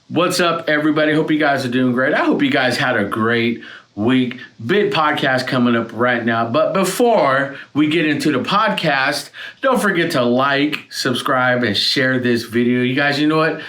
What's up, everybody? Hope you guys are doing great. I hope you guys had a great week. Big podcast coming up right now. But before we get into the podcast, don't forget to like, subscribe, and share this video. You guys, you know what?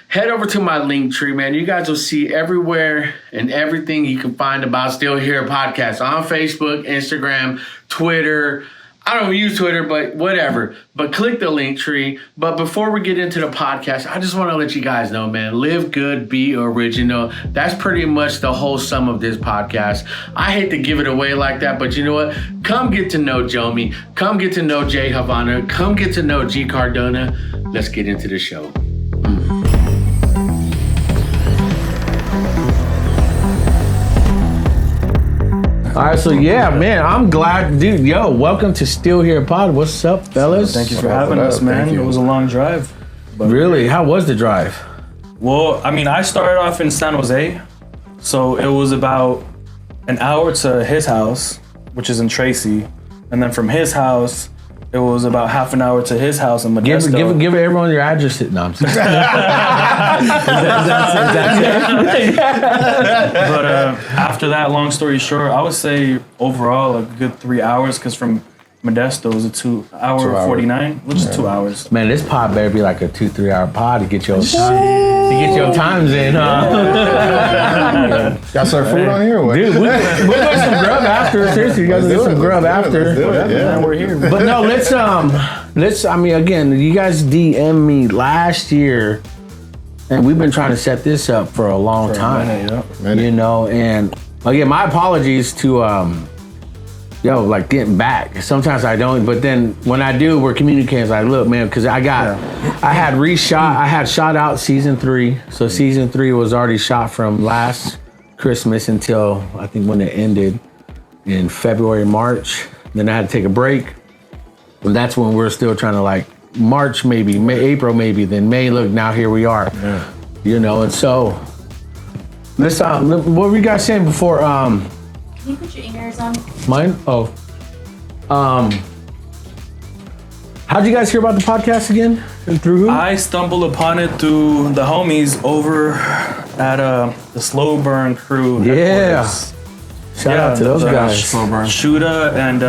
Head over to my link tree, man. You guys will see everywhere and everything you can find about Still Here Podcast on Facebook, Instagram, Twitter. I don't use Twitter, but whatever. But click the link tree. But before we get into the podcast, I just want to let you guys know, man, live good, be original. That's pretty much the whole sum of this podcast. I hate to give it away like that, but you know what? Come get to know Jomi. Come get to know J Havana. Come get to know G Cardona. Let's get into the show. All right, so yeah, man, I'm glad, dude. Yo, welcome to Still Here Pod. What's up, fellas? Thank you for having us, man. It was a long drive. But really? How was the drive? Well, I mean, I started off in San Jose, so it was about an hour to his house, which is in Tracy, and then from his house, it was about half an hour to his house in Modesto. Give everyone your address. No, I'm just But after that, long story short, I would say overall a good 3 hours, because from Modesto was a 2 hour 49, which is 2 hours. Man, this pod better be like a 2-3 hour pod to get your times in, huh? Got some food on here or what? Dude, we'll get some grub after. Seriously, you guys will get some grub after. Yeah, we're here. But no, let's I mean, again, you guys DM'd me last year, and we've been trying to set this up for a long time. You know, and again, my apologies to like getting back. Sometimes I don't, but then when I do, we're communicating. It's like, look, man, because I had shot out season 3. So season 3 was already shot from last Christmas until I think when it ended in February, March. Then I had to take a break. And that's when we're still trying to like March, maybe May, April, maybe then May. Look, now here we are. Yeah. You know, and so let's what were you guys saying before? Can you put your ears on? Mine? Oh. How'd you guys hear about the podcast again? And through who? I stumbled upon it through the homies over at the Slow Burn crew. Yeah. Shout out to those guys. Slow Burn. Shuda and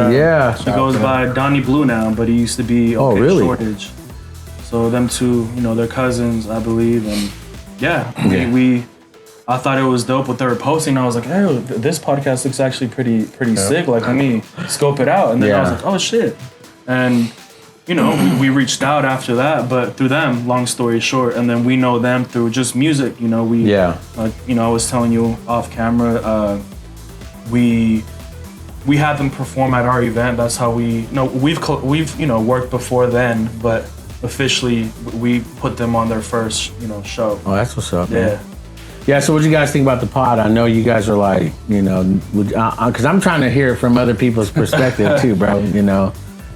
he goes by Donnie Blue now, but he used to be really? Shortage. So them two, you know, they're cousins, I believe, and I thought it was dope what they were posting. I was like, hey, this podcast looks actually pretty sick. Like, let me scope it out. And then I was like, oh shit. And you know, we reached out after that, but through them, long story short, and then we know them through just music. You know, you know, I was telling you off camera, we had them perform at our event. That's how we've you know worked before then, but officially we put them on their first show. Oh, that's what's up, man. Yeah, so what do you guys think about the pod? I know you guys are like, you know, because I'm trying to hear it from other people's perspective too, bro. You know,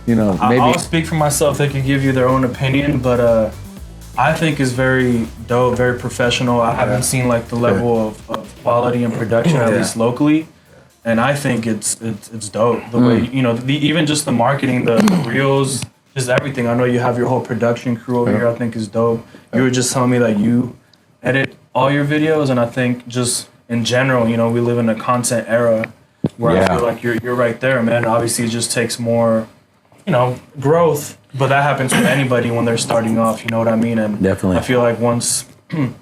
maybe I'll speak for myself. They could give you their own opinion, but I think it's very dope, very professional. I haven't seen like the level of quality and production, at least locally, and I think it's dope. The way even just the marketing, the reels, just everything. I know you have your whole production crew over here. I think is dope. You were just telling me that you edit all your videos, and I think just in general, you know, we live in a content era where I feel like you're right there, man. Obviously, it just takes more, growth, but that happens with anybody when they're starting off. You know what I mean? And definitely, I feel like once, you're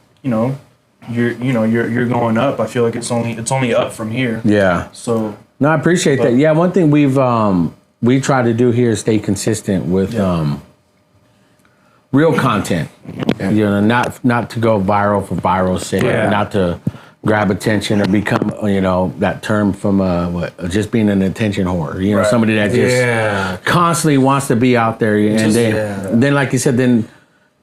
going up. I feel like it's only up from here. Yeah. So no, I appreciate that. Yeah, one thing we try to do here is stay consistent with real content, not to go viral for viral's sake, not to grab attention or become, that term from just being an attention whore. Somebody that just constantly wants to be out there, and then like you said, then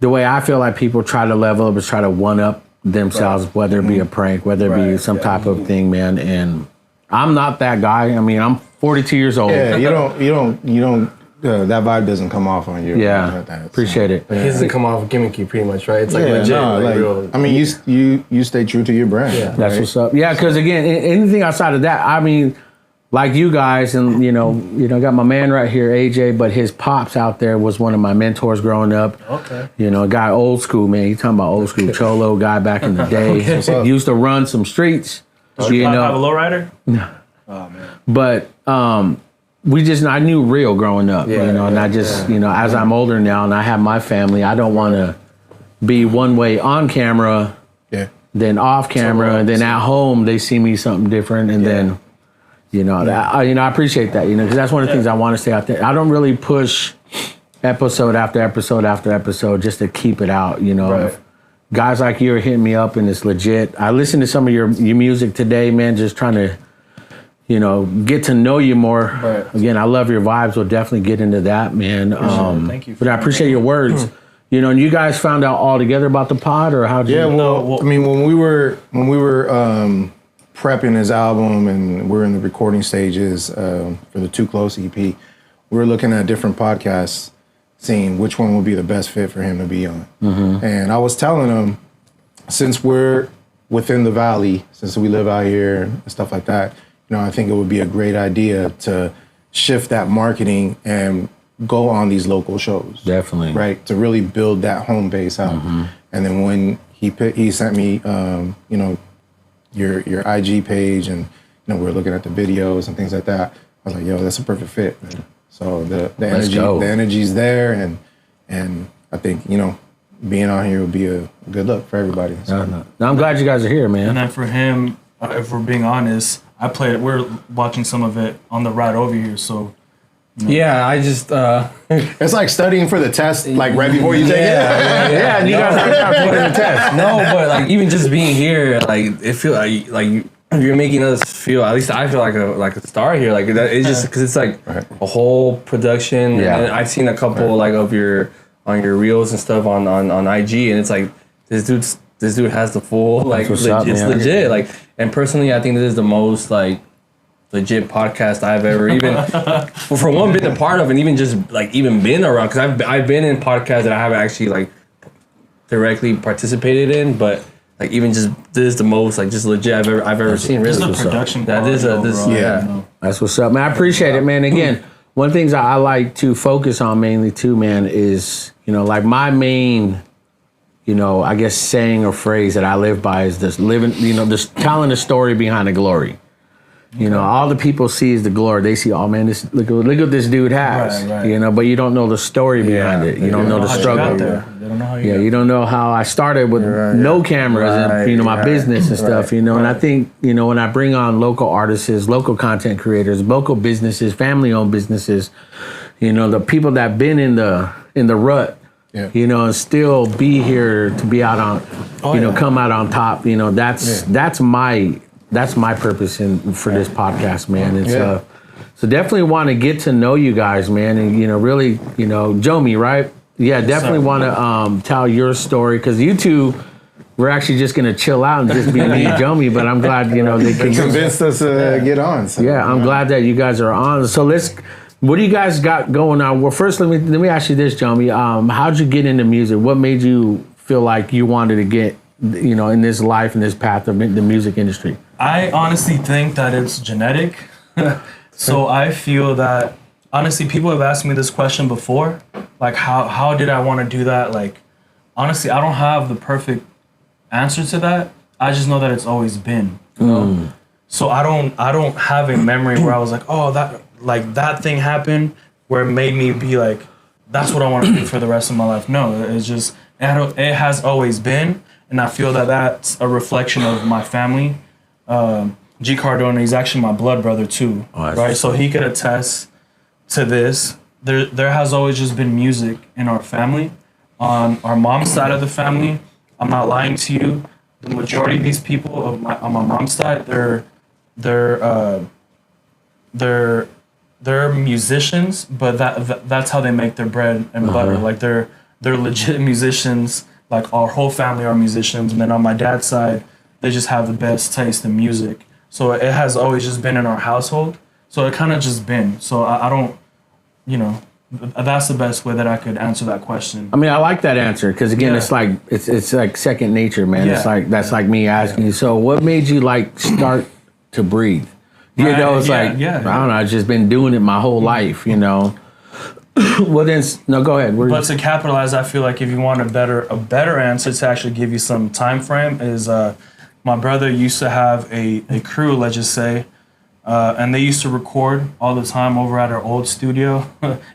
the way I feel like people try to level up is try to one up themselves, whether it be a prank, whether it be some type of thing, man. And I'm not that guy. I mean, I'm 42 years old. Yeah, you don't. That vibe doesn't come off on you. Yeah, appreciate it. His doesn't come off gimmicky, pretty much, right? It's like legit. Real. I mean, you stay true to your brand. Yeah, that's what's up. Yeah, because again, anything outside of that, I mean, like you guys, and got my man right here, AJ, but his pops out there was one of my mentors growing up. Okay. A guy old school, man. You talking about old school cholo guy back in the day. Used to run some streets. Does your pop have a lowrider? No. Oh man. But I knew real growing up, and I just, as I'm older now and I have my family, I don't want to be one way on camera, then off camera, and then at home they see me something different, and then, I appreciate that, because that's one of the things I want to stay out there. I don't really push episode after episode after episode just to keep it out, If guys like you are hitting me up and it's legit. I listened to some of your music today, man, just trying to, get to know you more. Right. Again, I love your vibes. We'll definitely get into that, man. Thank you. But I appreciate your words. And you guys found out all together about the pod, or how did you? Yeah, well, I mean, when we were prepping his album and we're in the recording stages for the Too Close EP, we were looking at different podcasts, seeing which one would be the best fit for him to be on. Mm-hmm. And I was telling him, since we're within the valley, since we live out here and stuff like that, I think it would be a great idea to shift that marketing and go on these local shows. Definitely. Right? To really build that home base out. Mm-hmm. And then when he sent me, your IG page, and we're looking at the videos and things like that, I was like, yo, that's a perfect fit, man. So the energy's there, and I think, being on here would be a good look for everybody. So. No, I'm glad you guys are here, man. And then for him, if we're being honest, we're watching some of it on the ride over here, so. Yeah, I just it's like studying for the test, like right before you take it. Yeah, and you guys are taking the test. No, but like even just being here, like it feels like you're making us feel. At least I feel like a star here. Like that, it's just because it's like a whole production. Yeah. And I've seen a couple like of your reels and stuff on IG, and it's like this dude has the full like it's legit. Like, and personally, I think this is the most like legit podcast I've ever even for one been a part of, and even just like even been around, because I've been in podcasts that I haven't actually like directly participated in, but like even just this is the most like just legit I've ever seen. Really, this is a production. That is That's what's up, man. I appreciate it, man. Again, one of the things I like to focus on mainly too, man, is like my main, I guess saying or phrase that I live by is this living, just telling the story behind the glory. All the people see is the glory. They see, oh man, look what this dude has. Right. But you don't know the story behind it. You don't know the struggle. They don't know how you don't know how I started with no cameras and my business and stuff. And I think when I bring on local artists, local content creators, local businesses, family-owned businesses, the people that been in the rut. Yeah. And still be here to be out on, come out on top. That's my purpose for this podcast, man. And so definitely want to get to know you guys, man. And, really, Jomi, right? Yeah, definitely want to tell your story, because you two, we're actually just going to chill out and just be me and Jomi, but I'm glad, they convinced us to get on. So. Yeah, I'm glad that you guys are on. So what do you guys got going on? Well, first, let me ask you this, Jomi. How'd you get into music? What made you feel like you wanted to get, in this life, in this path of the music industry? I honestly think that it's genetic. So I feel that, honestly, people have asked me this question before. Like, how did I want to do that? Like, honestly, I don't have the perfect answer to that. I just know that it's always been, So I don't have a memory where I was like, oh, that thing happened where it made me be like, that's what I want to do for the rest of my life. No, it's just, it has always been. And I feel that that's a reflection of my family. G. Cardona, he's actually my blood brother too, right? So he could attest to this. There has always just been music in our family. On our mom's side of the family, I'm not lying to you, the majority of these people on my mom's side, they're musicians, but that's how they make their bread and butter. Like they're legit musicians. Like our whole family are musicians, and then on my dad's side, they just have the best taste in music. So it has always just been in our household. So it kind of just been. So I don't, that's the best way that I could answer that question. I mean, I like that answer, because again, it's like it's like second nature, man. Yeah. It's like that's like me asking you. So what made you like start to breathe? You know, it's Yeah, like, yeah. I don't know, I've just been doing it my whole life, you know. Well, then, no, go ahead. But to capitalize, I feel like if you want a better answer to actually give you some time frame is my brother used to have a crew, let's just say, and they used to record all the time over at our old studio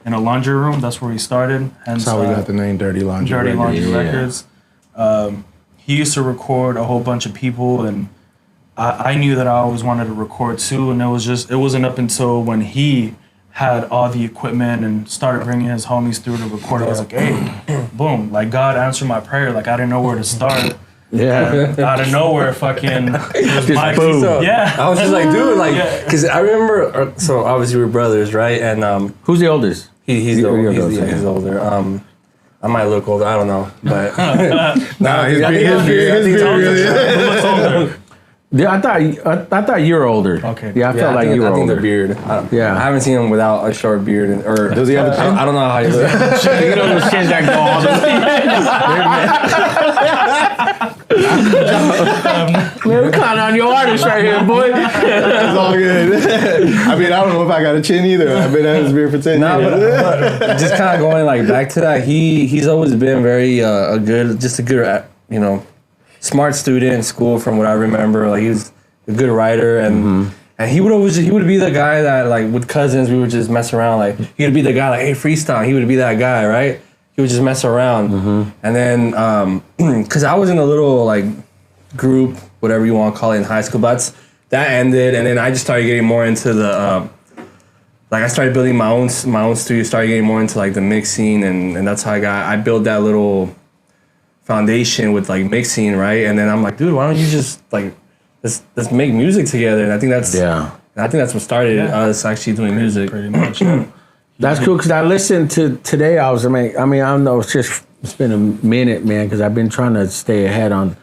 in a laundry room. That's where he started. Hence, That's how we got the name Dirty Laundry. Dirty Records. Laundry Records. He used to record a whole bunch of people, and I knew that I always wanted to record too. And it wasn't up until when he had all the equipment and started bringing his homies through to record. I was like, hey, boom, like God answered my prayer. Like I didn't know where to start. Yeah. Out of nowhere, fucking Just Mike. boom. Yeah. I was just like, dude, like, Yeah. because I remember. So obviously we're brothers, right? And Who's the oldest? he's You're older. the He's older. I might look older. I don't know, but Nah, his I think beard, I'm his beard. beard, Who looks older? Yeah, I thought you were older. Okay. Yeah, I felt like you were I think older. the beard. Yeah. I haven't seen him without a short beard. Or Does he have a chin? I don't know how he looks. You know the shit that go all the Man, we kind of on your artist right here, boy. It's all good. I mean, I don't know if I got a chin either. I've been at his beard for 10 Nah, years. but just kind of going like back to that. He's always been very a good smart student in school from what I remember. Like he was a good writer and he would be the guy that like with cousins we would just mess around. Like he would be the guy like, hey, freestyle. He would be that guy, right? He would just mess around. And then because I was in a little like group, whatever you want to call it, in high school, but that ended, and then I just started getting more into the like I started building my own studio, started getting more into like the mixing, and that's how I built that little foundation with like mixing, right? And then I'm like, dude, why don't you just like let's make music together? And I think that's what started us actually doing music. Pretty much. That's cool because I listened to today. I don't know. It's been a minute, man, because I've been trying to stay ahead on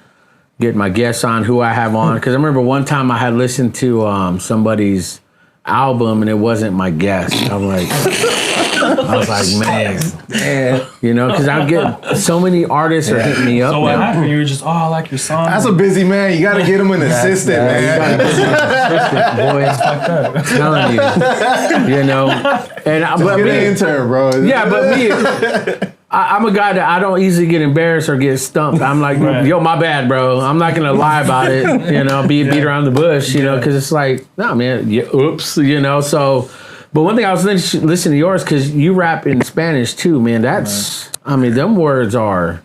getting my guests on who I have on. Because I remember one time I had listened to somebody's album and it wasn't my guest. I'm like, I was like, man, you know, because I get so many artists are hitting me up. So what now. happened? You were just, I like your song. That's a busy man. You got to get him an assistant, man. Boy, I'm telling you, you know, and but Get an me, intern, bro. yeah, but me, I'm a guy that I don't easily get embarrassed or get stumped. I'm like, yo, my bad, bro. I'm not gonna lie about it, you know, beat around the bush, you know, because it's like, nah, man, oops, you know. So, but one thing I was listening to yours because you rap in Spanish too, man. That's, I mean, them words are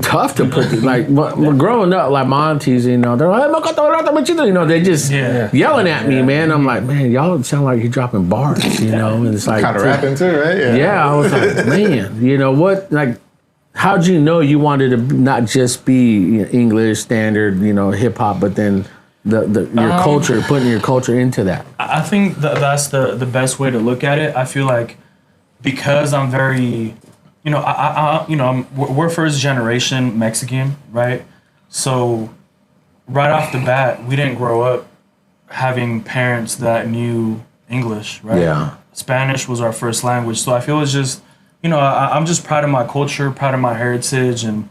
tough to put. Like growing up, like my aunties, you know, they're like, you know, they just yelling at me, man. I'm like, man, y'all sound like you're dropping bars, you know, and it's like Kind of rapping too, right? yeah, I was like, man, you know what? Like, how'd you know you wanted to not just be English standard, you know, hip hop, but then your culture, putting your culture into that? I think that's the best way to look at it. I feel like because I'm very, you know, we're first generation Mexican, right? So right off the bat, we didn't grow up having parents that knew English, right? Yeah. Spanish was our first language. So I feel it's just, you know, I'm just proud of my culture, proud of my heritage. And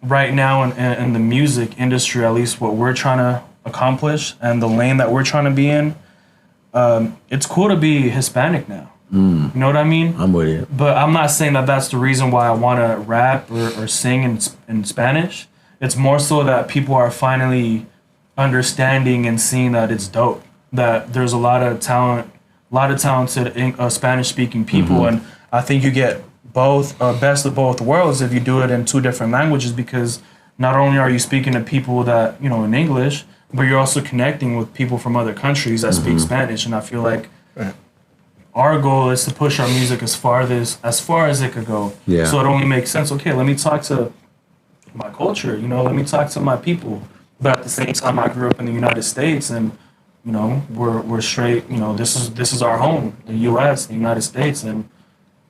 right now in the music industry, at least what we're trying to accomplish and the lane that we're trying to be in, it's cool to be Hispanic now. You know what I mean? I'm with you. But I'm not saying that that's the reason why I want to rap or sing in Spanish. It's more so that people are finally understanding and seeing that it's dope. That there's a lot of talented Spanish-speaking people, and I think you get both best of both worlds if you do it in two different languages. Because not only are you speaking to people that you know in English, but you're also connecting with people from other countries that speak Spanish. And I feel like our goal is to push our music as far as it could go. Yeah. So it only makes sense. Okay, let me talk to my culture. You know, let me talk to my people. But at the same time, I grew up in the United States, and you know, we're straight. You know, this is our home, the U.S., the United States, and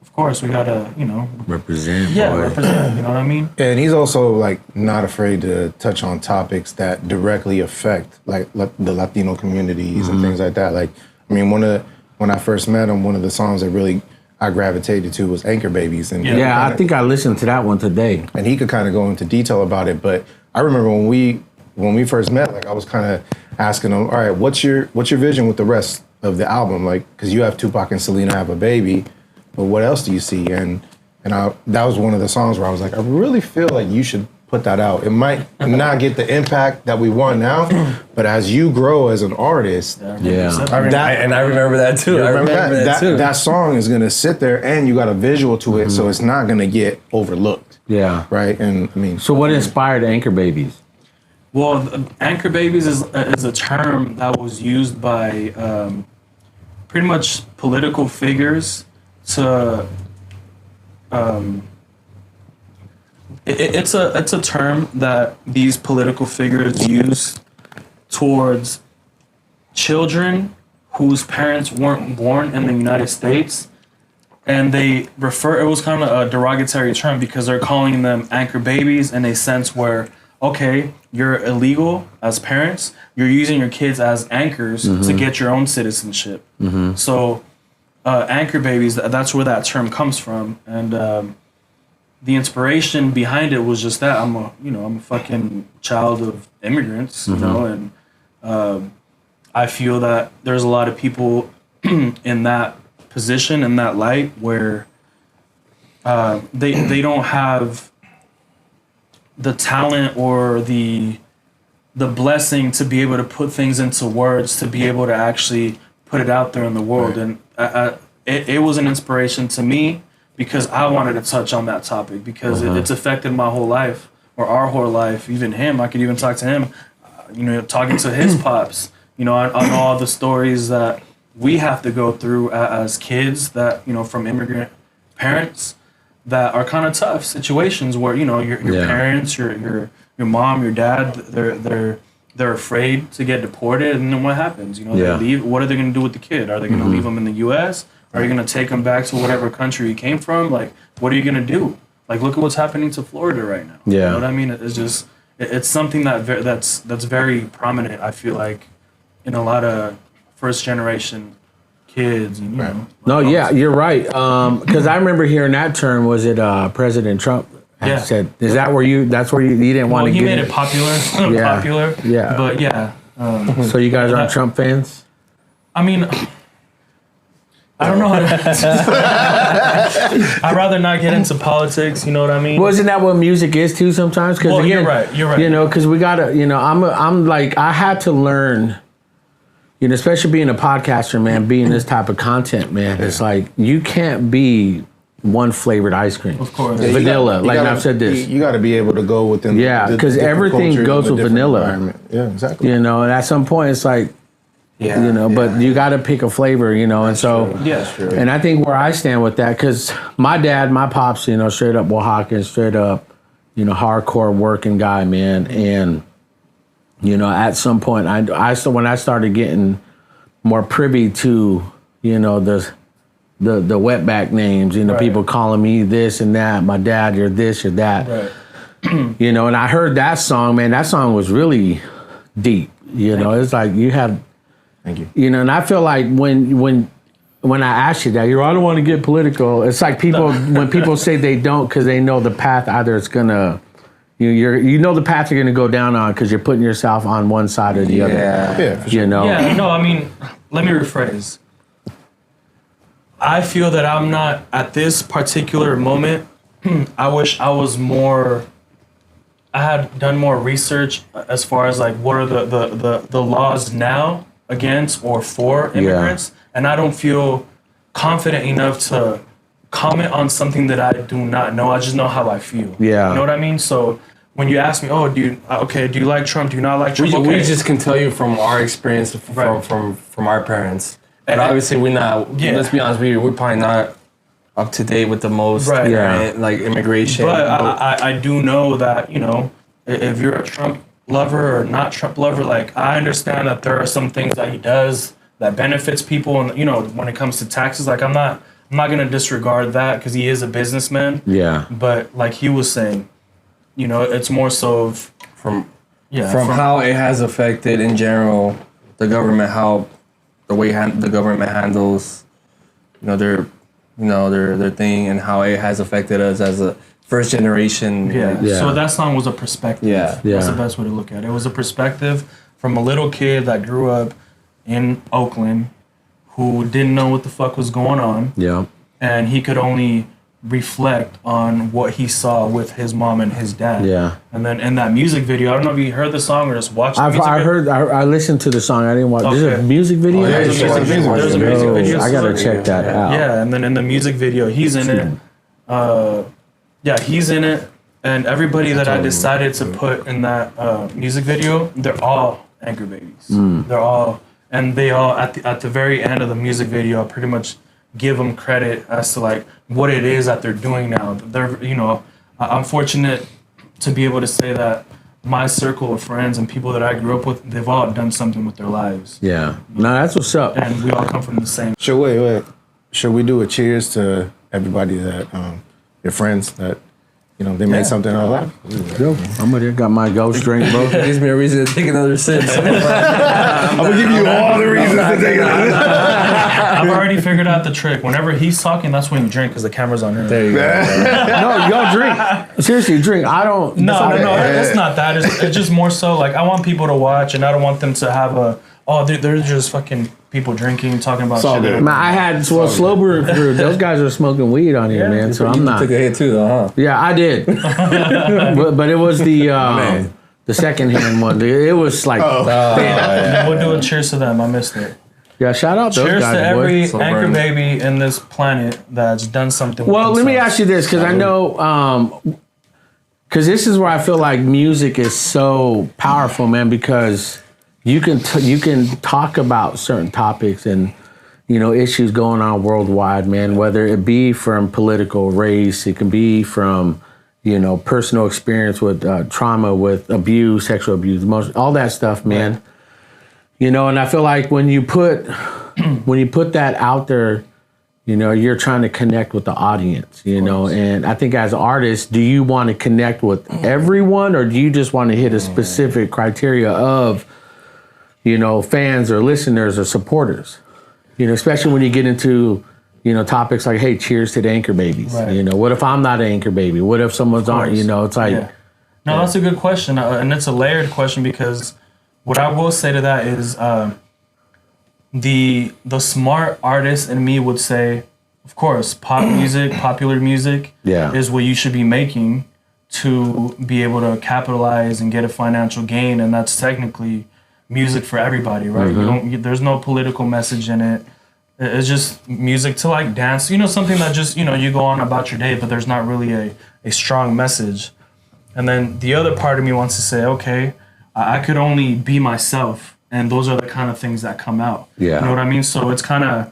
of course, we gotta, you know, Represent. yeah, boy. represent. You know what I mean? And he's also like not afraid to touch on topics that directly affect like the Latino communities and things like that. Like, I mean, when I first met him, one of the songs that really I gravitated to was Anchor Babies. And Yeah, I think I listened to that one today. and he could kind of go into detail about it. But I remember when when we first met, like I was kind of asking him, all right, what's your vision with the rest of the album? Like, because you have Tupac and Selena have a baby, but what else do you see? And that was one of the songs where I was like, I really feel like you should put that out. It might not get the impact that we want now, but as you grow as an artist, I remember that too. I remember that too. That song is gonna sit there, and you got a visual to it, so it's not gonna get overlooked. Yeah. Right. And I mean, so what inspired Anchor Babies? Well, Anchor Babies is a term that was used by pretty much political figures to. It's a term that these political figures use towards children whose parents weren't born in the United States, and they refer. It was kind of a derogatory term because they're calling them anchor babies in a sense where, okay, you're illegal as parents. You're using your kids as anchors to get your own citizenship. So, anchor babies. That's where that term comes from, and the inspiration behind it was just that I'm a fucking child of immigrants, you know, and I feel that there's a lot of people in that position, in that light, where they don't have the talent or the blessing to be able to put things into words, to be able to actually put it out there in the world. And it was an inspiration to me because I wanted to touch on that topic because it's affected my whole life, or our whole life, even him. I could even talk to him, talking to his pops, on all the stories that we have to go through as kids that, from immigrant parents that are kind of tough situations where, your parents, your mom, your dad, they're afraid to get deported, and then what happens? They leave. What are they going to do with the kid? Are they going to leave them in the U.S.? Are you going to take them back to whatever country you came from? Like, what are you going to do? Like, look at what's happening to Florida right now. Yeah. You know what I mean? It's just, it's something that's very prominent, I feel like, in a lot of first generation kids. And, No, yeah, you're right. Because I remember hearing that term. Was it President Trump had said? Is that where that's where you didn't want to get? He made it popular. Popular. Yeah. But yeah. So you guys aren't Trump fans? I mean, I don't know how to. I'd rather not get into politics. You know what I mean? Well, isn't that what music is too sometimes? Because you're right. You're right. Because we gotta. I'm like, I had to learn. Especially being a podcaster, man, being this type of content, man, it's like you can't be one flavored ice cream. Of course. Yeah, vanilla. I've said this. You got to be able to go within. Yeah, because everything goes with vanilla. Yeah, exactly. And at some point, it's like. But you got to pick a flavor, and so, true. And I think where I stand with that, because my dad, my pops, straight up Oaxacan, straight up, hardcore working guy, man. And, at some point, when I started getting more privy to, the wetback names, people calling me this and that, my dad, you're this, you're that, right. And I heard that song, man, that song was really deep, it's like you have. Thank you. And I feel like when I ask you that, I don't want to get political. It's like when people say they don't because they know the path either it's gonna, the path you're gonna go down on because you're putting yourself on one side or the other. Yeah, for sure. Yeah, no, I mean, let me rephrase. I feel that I'm not at this particular moment. I wish I was more. I had done more research as far as like what are the laws now against or for immigrants, and I don't feel confident enough to comment on something that I do not know. I just know how I feel. Yeah. You know what I mean? So when you ask me, do you like Trump? Do you not like Trump? We just can tell you from our experience from our parents. But obviously we're not, let's be honest with you, we're probably not up to date with the most like immigration. But I do know that, if you're a Trump lover or not Trump lover, like I understand that there are some things that he does that benefits people, and when it comes to taxes, like I'm not gonna disregard that because he is a businessman. Yeah. But like he was saying, it's more so from how it has affected in general the government, how the way the government handles their thing, and how it has affected us as a first generation. Yeah. Yeah. So that song was a perspective. Yeah. Yeah. That's the best way to look at it. It was a perspective from a little kid that grew up in Oakland who didn't know what the fuck was going on. Yeah. And he could only reflect on what he saw with his mom and his dad. Yeah. And then in that music video, I don't know if you heard the song or just watched the music video. I listened to the song. I didn't watch. There's a Okay. music video. yeah, There's a music video. There's a music video. I gotta check that out. Yeah, and then in the music video, he's in it. He's in it. And everybody that I decided to put in that music video, they're all Anchor Babies. They're all, and they all at the very end of the music video, I pretty much give them credit as to like what it is that they're doing now. They're, I'm fortunate to be able to say that my circle of friends and people that I grew up with, they've all done something with their lives. Yeah. No, that's what's up. And we all come from the same. So wait. Should we do a cheers to everybody that your friends that they made something out of life? Yo, I'm with you. Got my ghost drink, bro. Gives me a reason to take another sip. I'm gonna give you all the reasons to take it. I've already figured out the trick. Whenever he's talking, that's when you drink because the camera's on him. There you go. No, y'all drink. Seriously, drink. I don't. No, it's not that. It's just more so like I want people to watch, and I don't want them to have they're just fucking people drinking, talking about all shit. good. Man, I had Slow Brew Crew. Those guys are smoking weed on here, man. So I'm not. Took a hit too, though, huh? Yeah, I did. but it was the second hand one. It was like, We'll do a cheers to them. I missed it. yeah. Shout out those Cheers guys, to boy. every So Anchor burn. Baby in this planet that's done something. Well, with let me themselves. ask you this, because I know, because this is where I feel like music is so powerful, man. Because you can talk about certain topics and issues going on worldwide, man. Whether it be from political race, it can be from personal experience with trauma, with abuse, sexual abuse, all that stuff, man. And I feel like when you put that out there, you're trying to connect with the audience, and I think as artists, do you want to connect with everyone, or do you just want to hit a specific criteria of, fans or listeners or supporters, especially when you get into, topics like, hey, cheers to the Anchor Babies. Right. What if I'm not an Anchor Baby? What if someone's on, it's like. Yeah. No, that's a good question, and it's a layered question because what I will say to that is the smart artist in me would say, of course, popular music is what you should be making to be able to capitalize and get a financial gain, and that's technically music for everybody, right? There's no political message in it. It's just music to like dance, something that just, you go on about your day, but there's not really a strong message. And then the other part of me wants to say, okay, I could only be myself, and those are the kind of things that come out. Yeah. You know what I mean? So it's kind of...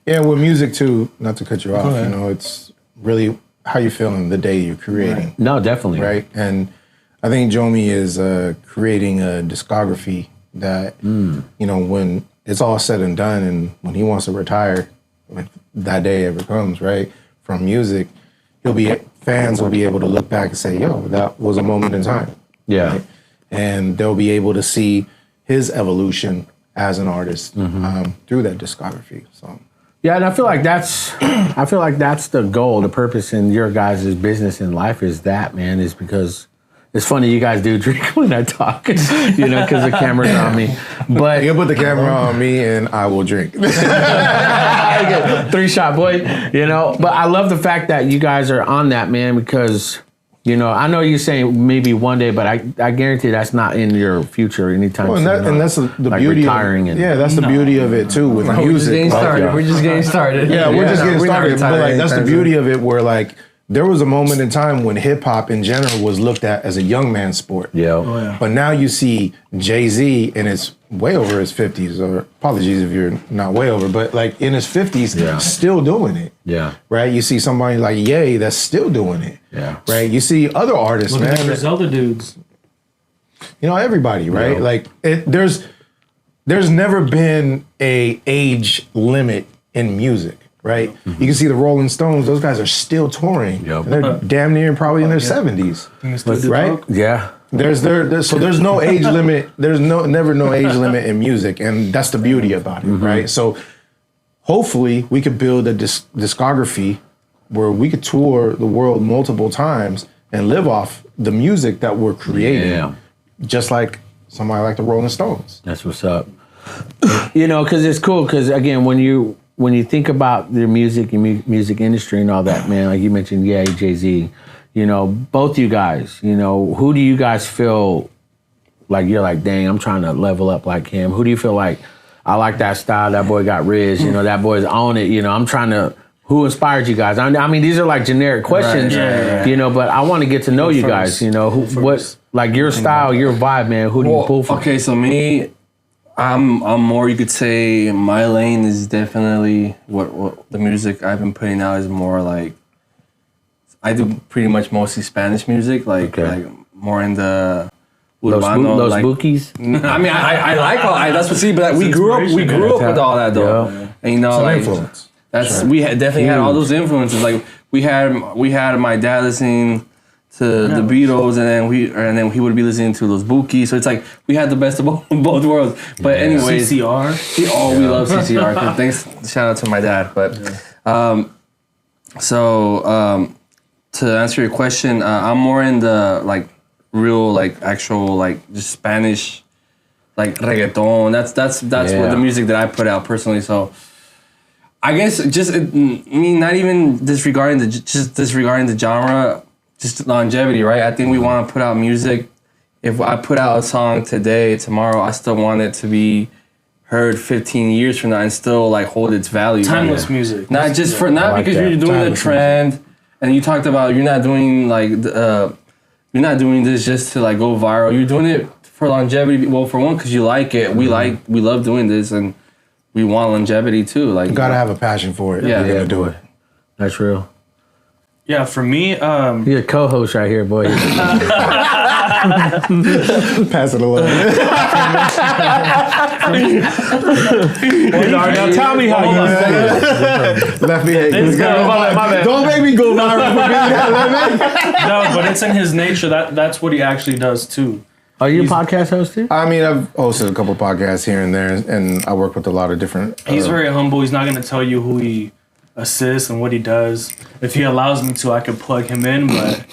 Yeah, with music too, not to cut you off, it's really how you feeling the day you're creating. Right. No, definitely. Right? And I think Jomi is creating a discography that, when it's all said and done and when he wants to retire, if that day ever comes, right, from music, fans will be able to look back and say, yo, that was a moment in time. Yeah. Right? And they'll be able to see his evolution as an artist through that discography. So. Yeah, and I feel like that's the goal, the purpose in your guys' business in life is that, man, is because it's funny you guys do drink when I talk, because the camera's on me. But You put the camera on me and I will drink. 3-shot boy, But I love the fact that you guys are on that, man, because I know you're saying maybe one day, but I guarantee that's not in your future anytime Well, soon. and that's the like beauty. Retiring That's the beauty of it too with We're just music. getting started. We're just getting started. Yeah, we're just getting We're not started. But retiring that's the anytime beauty of it, where like there was a moment in time when hip hop in general was looked at as a young man's sport. Yeah. But now you see Jay-Z, and it's way over his 50s, or apologies if you're not way over, but like in his 50s, still doing it. Yeah. Right? You see somebody like Ye that's still doing it. Yeah. Right? You see other artists, Look man. at the Griselda dudes. Everybody, right? Yeah. Like there's never been a age limit in music, right? You can see the Rolling Stones; those guys are still touring. Yep. They're damn near probably in their 70s, right? Yeah. There's no age limit. There's never no age limit in music, and that's the beauty about it, right? So hopefully we could build a discography where we could tour the world multiple times and live off the music that we're creating. Yeah. Just like somebody like the Rolling Stones. That's what's up. You know, because it's cool. Because again, when you think about the music and music industry and all that, man, like you mentioned, yeah, Jay-Z. You know, both you guys. You know, who do you guys feel like you're like, dang, I'm trying to level up like him? Who do you feel like, I like that style, that boy got Riz, you know, that boy's on it, you know, I'm trying to, who inspired you guys? I mean, these are like generic questions, you know, but I want to get to know you guys, you know, what, like your style, your vibe, man, who do you pull from? Okay, so me, I'm more, you could say my lane is definitely what the music I've been putting out is more like, I do pretty much mostly Spanish music, like more in the urbano, Los like Bookies? I mean, I like all that's what see, but we grew up with all that though, and you know, Some like influence. that's we definitely had all those influences. Like we had my dad listening to the Beatles, and then he would be listening to Los Bookies. So it's like we had the best of both worlds. But anyways, CCR. we love CCR. Thanks, shout out to my dad. But to answer your question, I'm more in the like real like actual like just Spanish like reggaeton. That's what the music that I put out personally. So I guess not even disregarding the genre, just longevity, right? I think we want to put out music. If I put out a song today, tomorrow, I still want it to be heard 15 years from now and still like hold its value. Timeless music. Not just because that. you're doing Timeless the trend, and you talked about you're not doing like you're not doing this just to like go viral. You're doing it for longevity. Well, for one, because you like it. We love doing this, and we want longevity too. Like You gotta have a passion for it. Yeah. if you're gonna do it. That's real. Yeah, for me, You're a co-host right here, boy. Pass it along. Now tell me how you say it. Left me hanging. my bad. Don't make me go viral for being that. no, but it's in his nature. That's what he actually does too. Are you a podcast host too? I mean, I've hosted a couple podcasts here and there, and I work with a lot of different. He's very humble. He's not going to tell you who he assists and what he does. If he allows me to, I could plug him in, but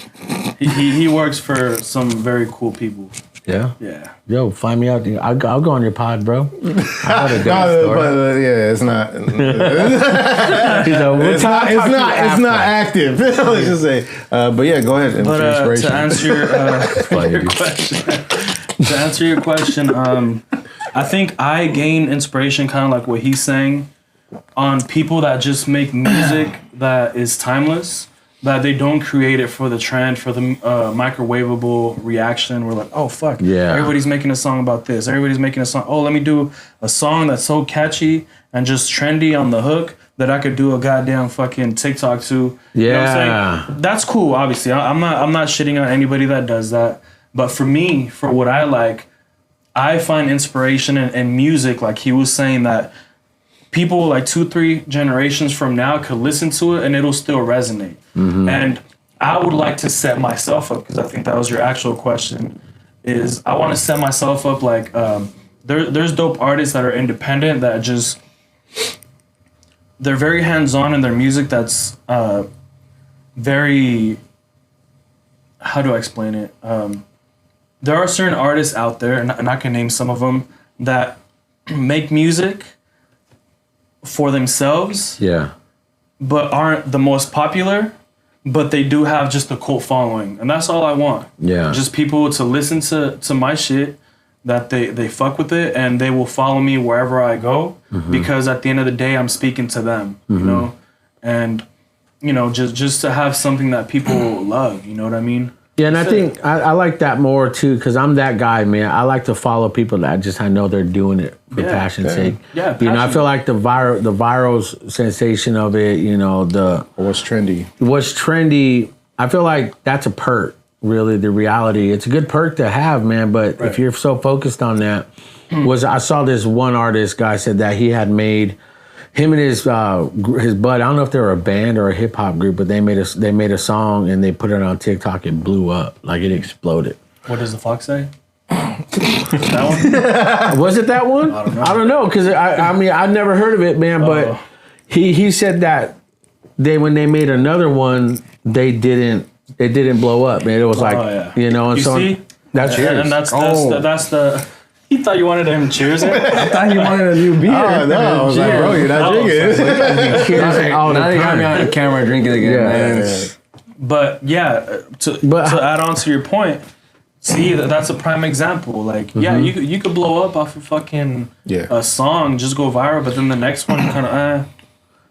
he works for some very cool people. Yeah. Yeah. Yo, find me out. I'll go on your pod, bro. I got a No, story. but it's not. You know, It's not active. Let's just say. But yeah, go ahead. And But inspiration. to answer your question, I think I gain inspiration, kind of like what he's saying, on people that just make music that is timeless, that they don't create it for the trend, for the microwavable reaction. We're like, oh fuck, Yeah. everybody's making a song about this. Everybody's making a song. Oh, let me do a song that's so catchy and just trendy on the hook that I could do a goddamn fucking TikTok to. You know what I'm Yeah. saying? That's cool. Obviously, I'm not shitting on anybody that does that. But for me, for what I like, I find inspiration in music. Like he was saying, that people like 2-3 generations from now could listen to it and it'll still resonate. And I would like to set myself up, because I think that was your actual question, is I want to set myself up like there's dope artists that are independent that just, they're very hands-on in their music. That's very, how do I explain it? There are certain artists out there, and I can name some of them, that make music for themselves, Yeah. but aren't the most popular, but they do have just a cult following. And that's all I want. Yeah. Just people to listen to my shit, that they fuck with it, and they will follow me wherever I go, because at the end of the day, I'm speaking to them, you know? And, you know, just to have something that people love, you know what I mean? Yeah, and I think I like that more too, because I'm that guy, man. I like to follow people that I know they're doing it for passion's sake. Yeah, you know, I passion. feel like the viral sensation of it. You know, What's trendy? what's trendy. I feel like that's a perk. Really, the reality. It's a good perk to have, man. But if you're so focused on that, I saw this one artist guy said that he had made. Him and his bud, I don't know if they were a band or a hip hop group, but they made a song and they put it on TikTok. It blew up, like it exploded. What does the fox say? That one? Was it that one? I don't know, because I mean I never heard of it, man. But he said that when they made another one, it didn't blow up. And it was you know, and you so see? that's yours. And that's the. He thought you wanted him cheers it. I thought you wanted a new beer. Oh, no. I was like, bro, you're not drinking. Cheers all the Now you got me time. on camera drinking again, man. But yeah, to add on to your point, see that's a prime example. Like, yeah, you could blow up off a fucking a song, just go viral, but then the next one kind of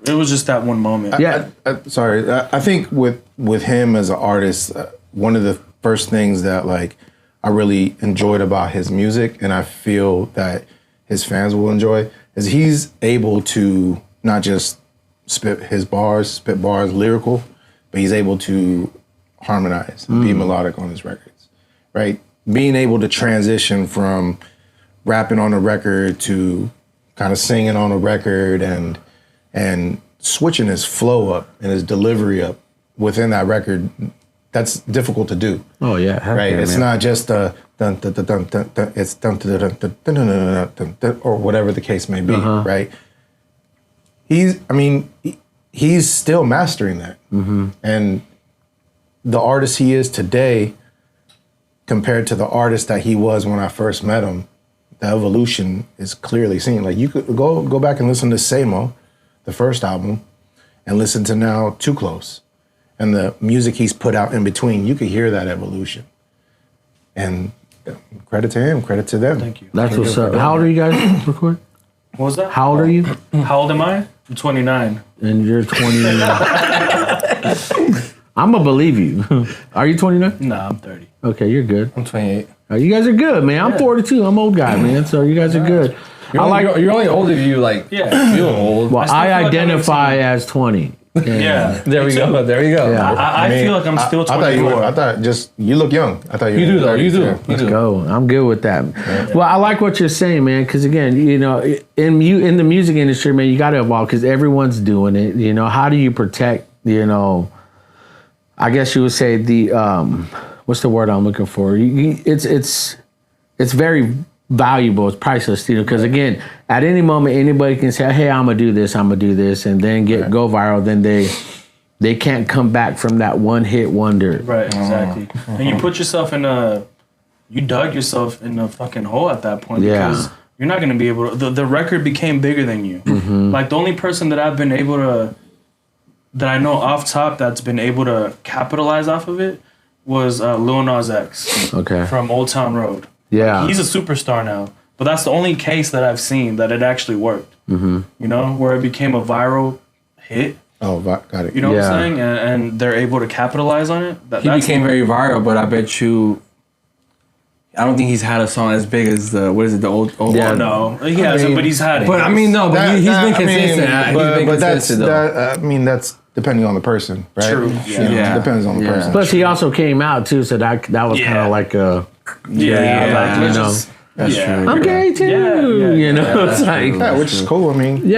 it was just that one moment. I think with him as an artist, one of the first things that like I really enjoyed about his music, and I feel that his fans will enjoy, is he's able to not just spit bars lyrical, but he's able to harmonize and be melodic on his records, right? Being able to transition from rapping on a record to kind of singing on a record and switching his flow up and his delivery up within that record, that's difficult to do. Oh yeah, right. It's not just dun dun dun dun dun dun. It's dun dun dun dun dun dun dun dun, or whatever the case may be. Right. He's still mastering that, and the artist he is today, compared to the artist that he was when I first met him, the evolution is clearly seen. Like you could go back and listen to Samo, the first album, and listen to now Too Close. And the music he's put out in between, you could hear that evolution. And credit to him, credit to them. Thank you. That's what's up. How old are you guys record? What was that? How old are you? How old am I? I'm 29. And you're 20. I'm gonna believe you. Are you 29? Nah, I'm 30. Okay, you're good. I'm 28. You guys are good, man. I'm 42. I'm an old guy, man. So you guys are good. You're only old if you like feel old. Well, I identify as 20. Yeah. There we go. There you go. Yeah. I feel like I'm still 24. I thought you look young. I thought you do though. You do. Yeah. Let's go. I'm good with that. Yeah. Well, I like what you're saying, man. Because again, you know, in the music industry, man, you got to evolve because everyone's doing it. You know, how do you protect? You know, I guess you would say the what's the word I'm looking for? It's very valuable. It's priceless, you know, because again, at any moment, anybody can say, "Hey, I'm gonna do this, and then go viral. Then they can't come back from that one hit wonder. Right, exactly. And you put yourself you dug yourself in a fucking hole at that point because you're not gonna be able to. The record became bigger than you. Like the only person that I've been able to, that I know off top that's been able to capitalize off of it was Lil Nas X. From Old Town Road. Yeah. Like, he's a superstar now. But that's the only case that I've seen that it actually worked. You know, where it became a viral hit. Oh, got it. You know what I'm saying? And they're able to capitalize on it. He became very viral, but I bet you, I don't think he's had a song as big as the old Yeah, no. He hasn't, but he's had it. But I mean, no, but he's been consistent. That's depending on the person, right? True. You know, it depends on the person. Plus, he also came out too, so that was kind of like a you know. That's true. I'm gay too. You know, it's like which is cool. I mean,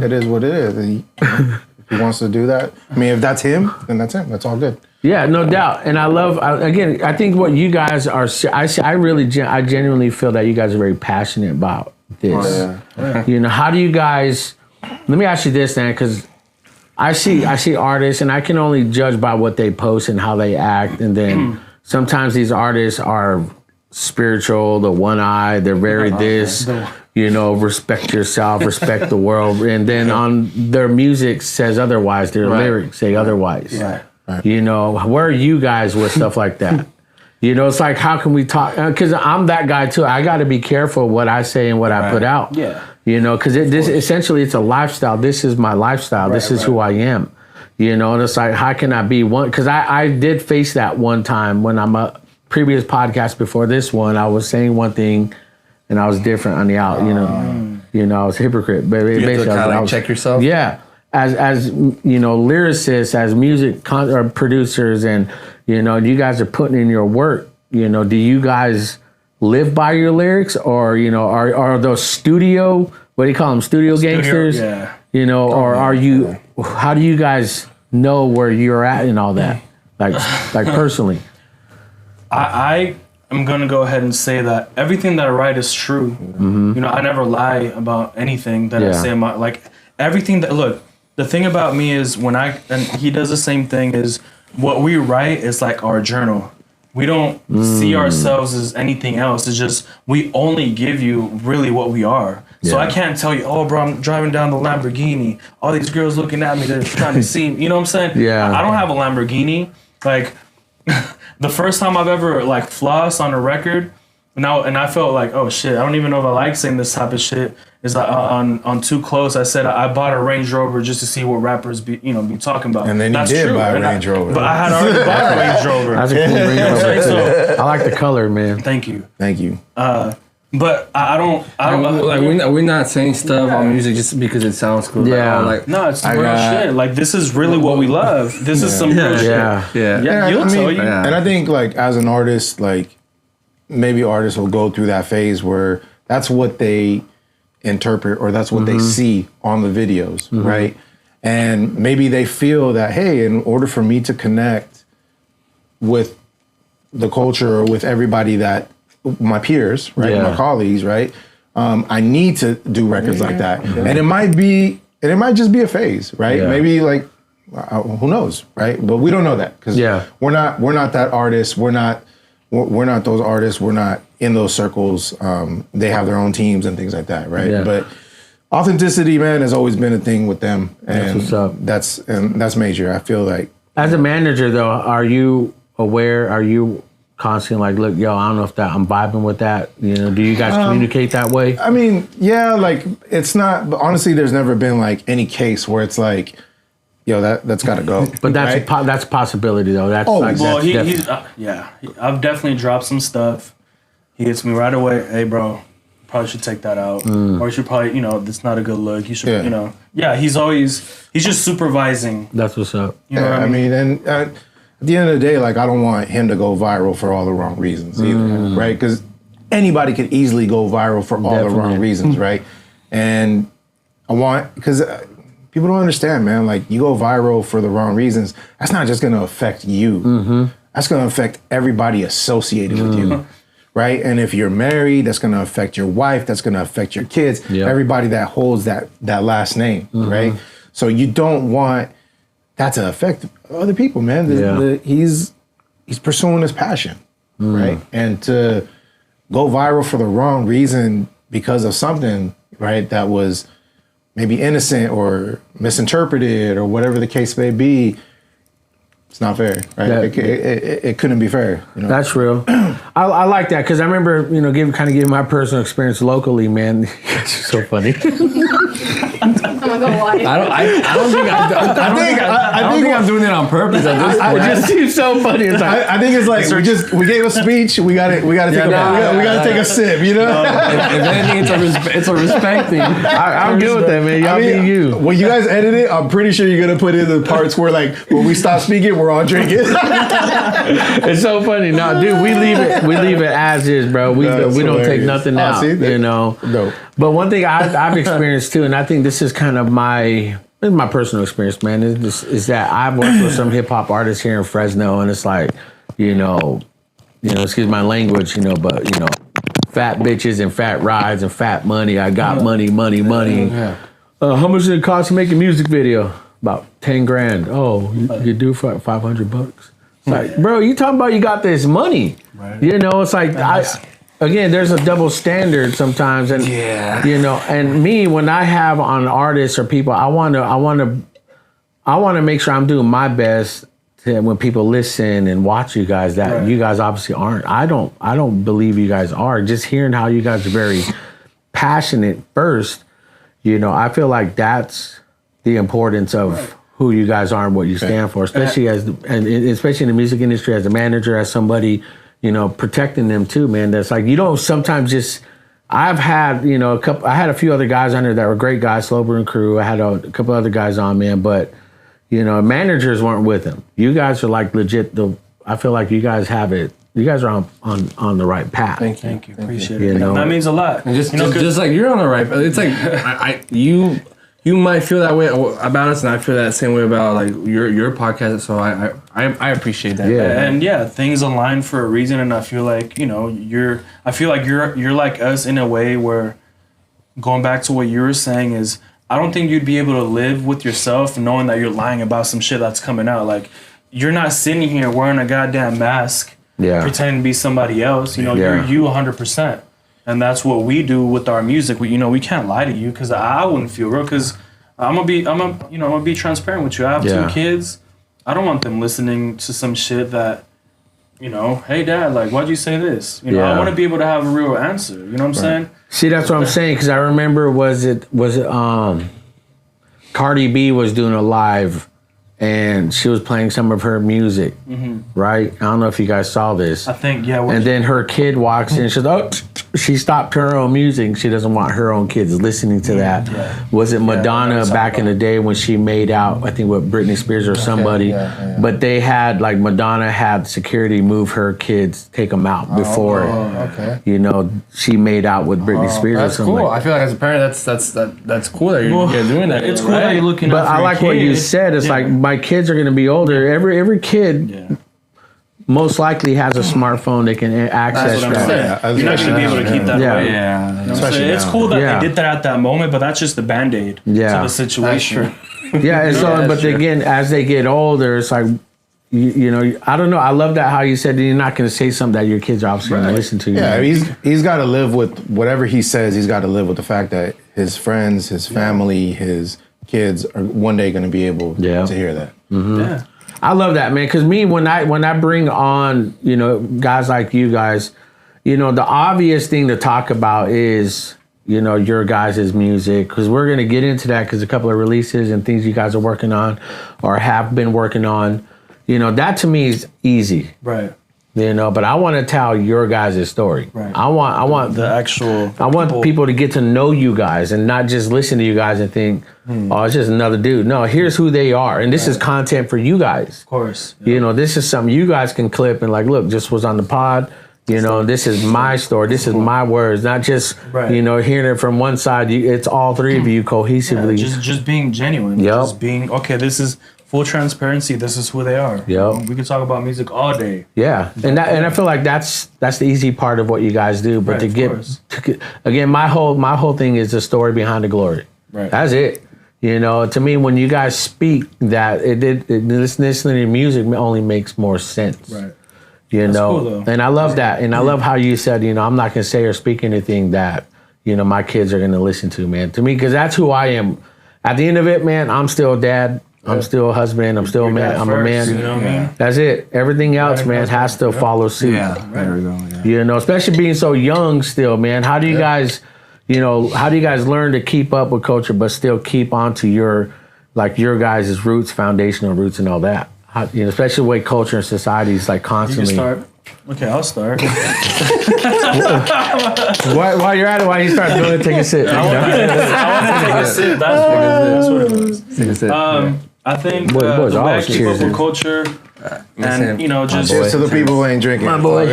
it is what it is. If he wants to do that, I mean, if that's him, then that's him. That's all good. Yeah, no doubt. And I love, again, I think what you guys are, I genuinely feel that you guys are very passionate about this. You know, how do you guys, let me ask you this then, because I see artists and I can only judge by what they post and how they act. And then sometimes these artists are spiritual, the one eye, they're very you know, respect yourself, respect the world. And then on their music says otherwise, their lyrics say otherwise. Right. You know, where are you guys with stuff like that? You know, it's like, how can we talk? Because I'm that guy too. I got to be careful what I say and what I put out. Yeah. You know, because essentially it's a lifestyle. This is my lifestyle. This is who I am. You know, and it's like, how can I be one? Because I did face that one time when I'm a previous podcast before this one. I was saying one thing and I was different on the out. You know, I was a hypocrite. But you have to kind of check yourself. Yeah. As you know, lyricists, as music or producers, and you know, you guys are putting in your work. You know, do you guys live by your lyrics, or you know, are those studio? What do you call them? Studio gangsters? Yeah. You know, or are you? How do you guys know where you're at and all that? Like personally. I am gonna go ahead and say that everything that I write is true. You know, I never lie about anything that I say. Everything that the thing about me is and he does the same thing, is what we write is like our journal. We don't see ourselves as anything else. It's just, we only give you really what we are. So I can't tell you, oh, bro, I'm driving down the Lamborghini. All these girls looking at me, they're trying to see me. You know what I'm saying? Yeah. I don't have a Lamborghini. Like, the first time I've ever, like, flossed on a record, and I felt like, oh, shit, I don't even know if I like saying this type of shit, is on Too Close, I said I bought a Range Rover just to see what rappers be talking about. And then That's you did true. buy a Range Rover. But I had already bought a Range Rover. That's a cool Range Rover. So, I like the color, man. thank you. Thank you. But I don't like we're not saying stuff on music just because it sounds cool. Yeah. Like no, it's real shit. Like, this is really what we love. This is some real shit. Yeah. Yeah, you'll tell you. Yeah. And I think, like, as an artist, like, maybe artists will go through that phase where that's what they interpret or that's what they see on the videos, right? And maybe they feel that, hey, in order for me to connect with the culture or with everybody that my peers, right, my colleagues, right, I need to do records like that. And it might just be a phase, right? Maybe, like, who knows, right? But we don't know that because we're not that artist. We're not those artists. We're not in those circles. They have their own teams and things like that, right? Yeah. But authenticity, man, has always been a thing with them, and That's what's up. that's major. I feel like, As a manager, though, are you aware? Are you constantly like, look, yo, I don't know if I'm vibing with that. You know, do you guys communicate that way? I mean, yeah, like, it's not. But honestly, there's never been like any case where it's like, yo, that's got to go. But that's right? that's a possibility, though. That's like, Well, that's I've definitely dropped some stuff. He hits me right away. Hey, bro, probably should take that out, or you should probably, that's not a good look. You should, he's just supervising. That's what's up. You know what I mean? And at the end of the day, like, I don't want him to go viral for all the wrong reasons either, right? Because anybody could easily go viral for all the wrong reasons, right? And I want, because people don't understand, man. Like, you go viral for the wrong reasons, that's not just going to affect you. That's going to affect everybody associated with you, right? And if you're married, that's going to affect your wife. That's going to affect your kids. Yep. Everybody that holds that last name, right? So you don't want that to affect other people, man. He's pursuing his passion, right? And to go viral for the wrong reason because of something, right, that was maybe innocent or misinterpreted or whatever the case may be, it's not fair, right? It couldn't be fair. That's real. I like that because I remember, giving my personal experience locally, man. It's so funny. I'm gonna go watch. I don't think I'm doing it on purpose at this point. It just seems so funny. It's like, I think it's like we gave a speech. We got to take a sip. If anything, it's a respect thing. I'm good with that, man. Y'all be you. When you guys edit it, I'm pretty sure you're gonna put in the parts where, like, when we stop speaking, we're all drinking. It's so funny. No, dude, we leave it as is, bro. We don't take nothing out. No. But one thing I've experienced too, and I think this is kind of my personal experience, man, is that I've worked with some hip hop artists here in Fresno, and it's like, excuse my language, but fat bitches and fat rides and fat money. I got money. Yeah. How much did it cost to make a music video? About 10 grand. Oh, you do for $500. It's like, bro, you talking about you got this money. Right. It's like, again, there's a double standard sometimes. And, and me, when I have on artists or people, I want to make sure I'm doing my best to, when people listen and watch you guys, that you guys obviously aren't. I don't believe you guys are. Just hearing how you guys are very passionate first, I feel like that's the importance of who you guys are and what you stand for, especially especially in the music industry, as a manager, as somebody, protecting them too, man. That's like, you don't sometimes just, I've had, I had a few other guys on there that were great guys, Slober and Crew. I had a couple other guys on, man, but, managers weren't with them. You guys are like legit, I feel like you guys have it. You guys are on the right path. Thank you. Appreciate it. That means a lot. And just like you're on the right path. It's like, you might feel that way about us, and I feel that same way about like your podcast. So I appreciate that. Yeah, and things align for a reason, and I feel like you're like us in a way where, going back to what you were saying, is I don't think you'd be able to live with yourself knowing that you're lying about some shit that's coming out. Like, you're not sitting here wearing a goddamn mask, pretending to be somebody else. You know, you're you 100%. And that's what we do with our music. We can't lie to you, because I wouldn't feel real, because I'm gonna be transparent with you. I have 2 kids. I don't want them listening to some shit that, hey dad, like, why'd you say this? I want to be able to have a real answer. You know what I'm saying? See, that's what I'm saying, because I remember was it Cardi B was doing a live, and she was playing some of her music, right? I don't know if you guys saw this. I think, and then her kid walks in, she stopped her own music. She doesn't want her own kids listening to that. Was it Madonna back in the day when she made out, I think, with Britney Spears or somebody? But they had, like, Madonna had security move her kids, take them out before, she made out with Britney Spears or something. Cool. Like I feel like as a parent, that's cool that you're doing that. It's cool that you're looking. But I like what you said. It's like, my kids are going to be older. Every kid most likely has a smartphone. They can access that. You're not going to be able to keep that away. It's cool that they did that at that moment, but that's just the Band-Aid to the situation. And so, but again, as they get older, it's like, I don't know. I love that how you said that you're not going to say something that your kids are obviously going to listen to. Yeah, he's got to live with whatever he says. He's got to live with the fact that his friends, his family, his kids are one day going to be able to hear that. Mm-hmm. I love that, man. Because when I bring on guys like you guys, the obvious thing to talk about is your guys' music, because we're going to get into that, because a couple of releases and things you guys are working on or have been working on, that to me is easy. Right. But I want to tell your guys' story. Right. I want the actual. I want people to get to know you guys and not just listen to you guys and think, oh, it's just another dude. No, here's who they are, and this is content for you guys. Of course. This is something you guys can clip and like, look, just was on the pod. This is my story. This is my words, not just hearing it from one side. It's all 3 of you cohesively. Just being genuine. Just being this is full transparency. This is who they are. We can talk about music all day. And I feel like that's the easy part of what you guys do. But to get again, my whole thing is the story behind the glory. Right. That's it. To me, when you guys speak, that listening to music only makes more sense. Right. That's cool, though. And I love that. And I love how you said, I'm not gonna say or speak anything that my kids are gonna listen to, man. To me, because that's who I am. At the end of it, man, I'm still a dad. I'm still a husband. I'm still a man. I'm a man. You know what I mean? That's it. Everything else, man, has to follow suit. There we go. Especially being so young still, man. How do you guys, learn to keep up with culture but still keep onto your guys' roots, foundational roots, and all that? Especially the way culture and society is like constantly. You can start. Okay, I'll start. While you're at it, while you start doing it, take a sip. I want to take a sip. That's what it was. Take a sip. I think the way I keep up with culture, and just Cheers to the people who ain't drinking. My boy.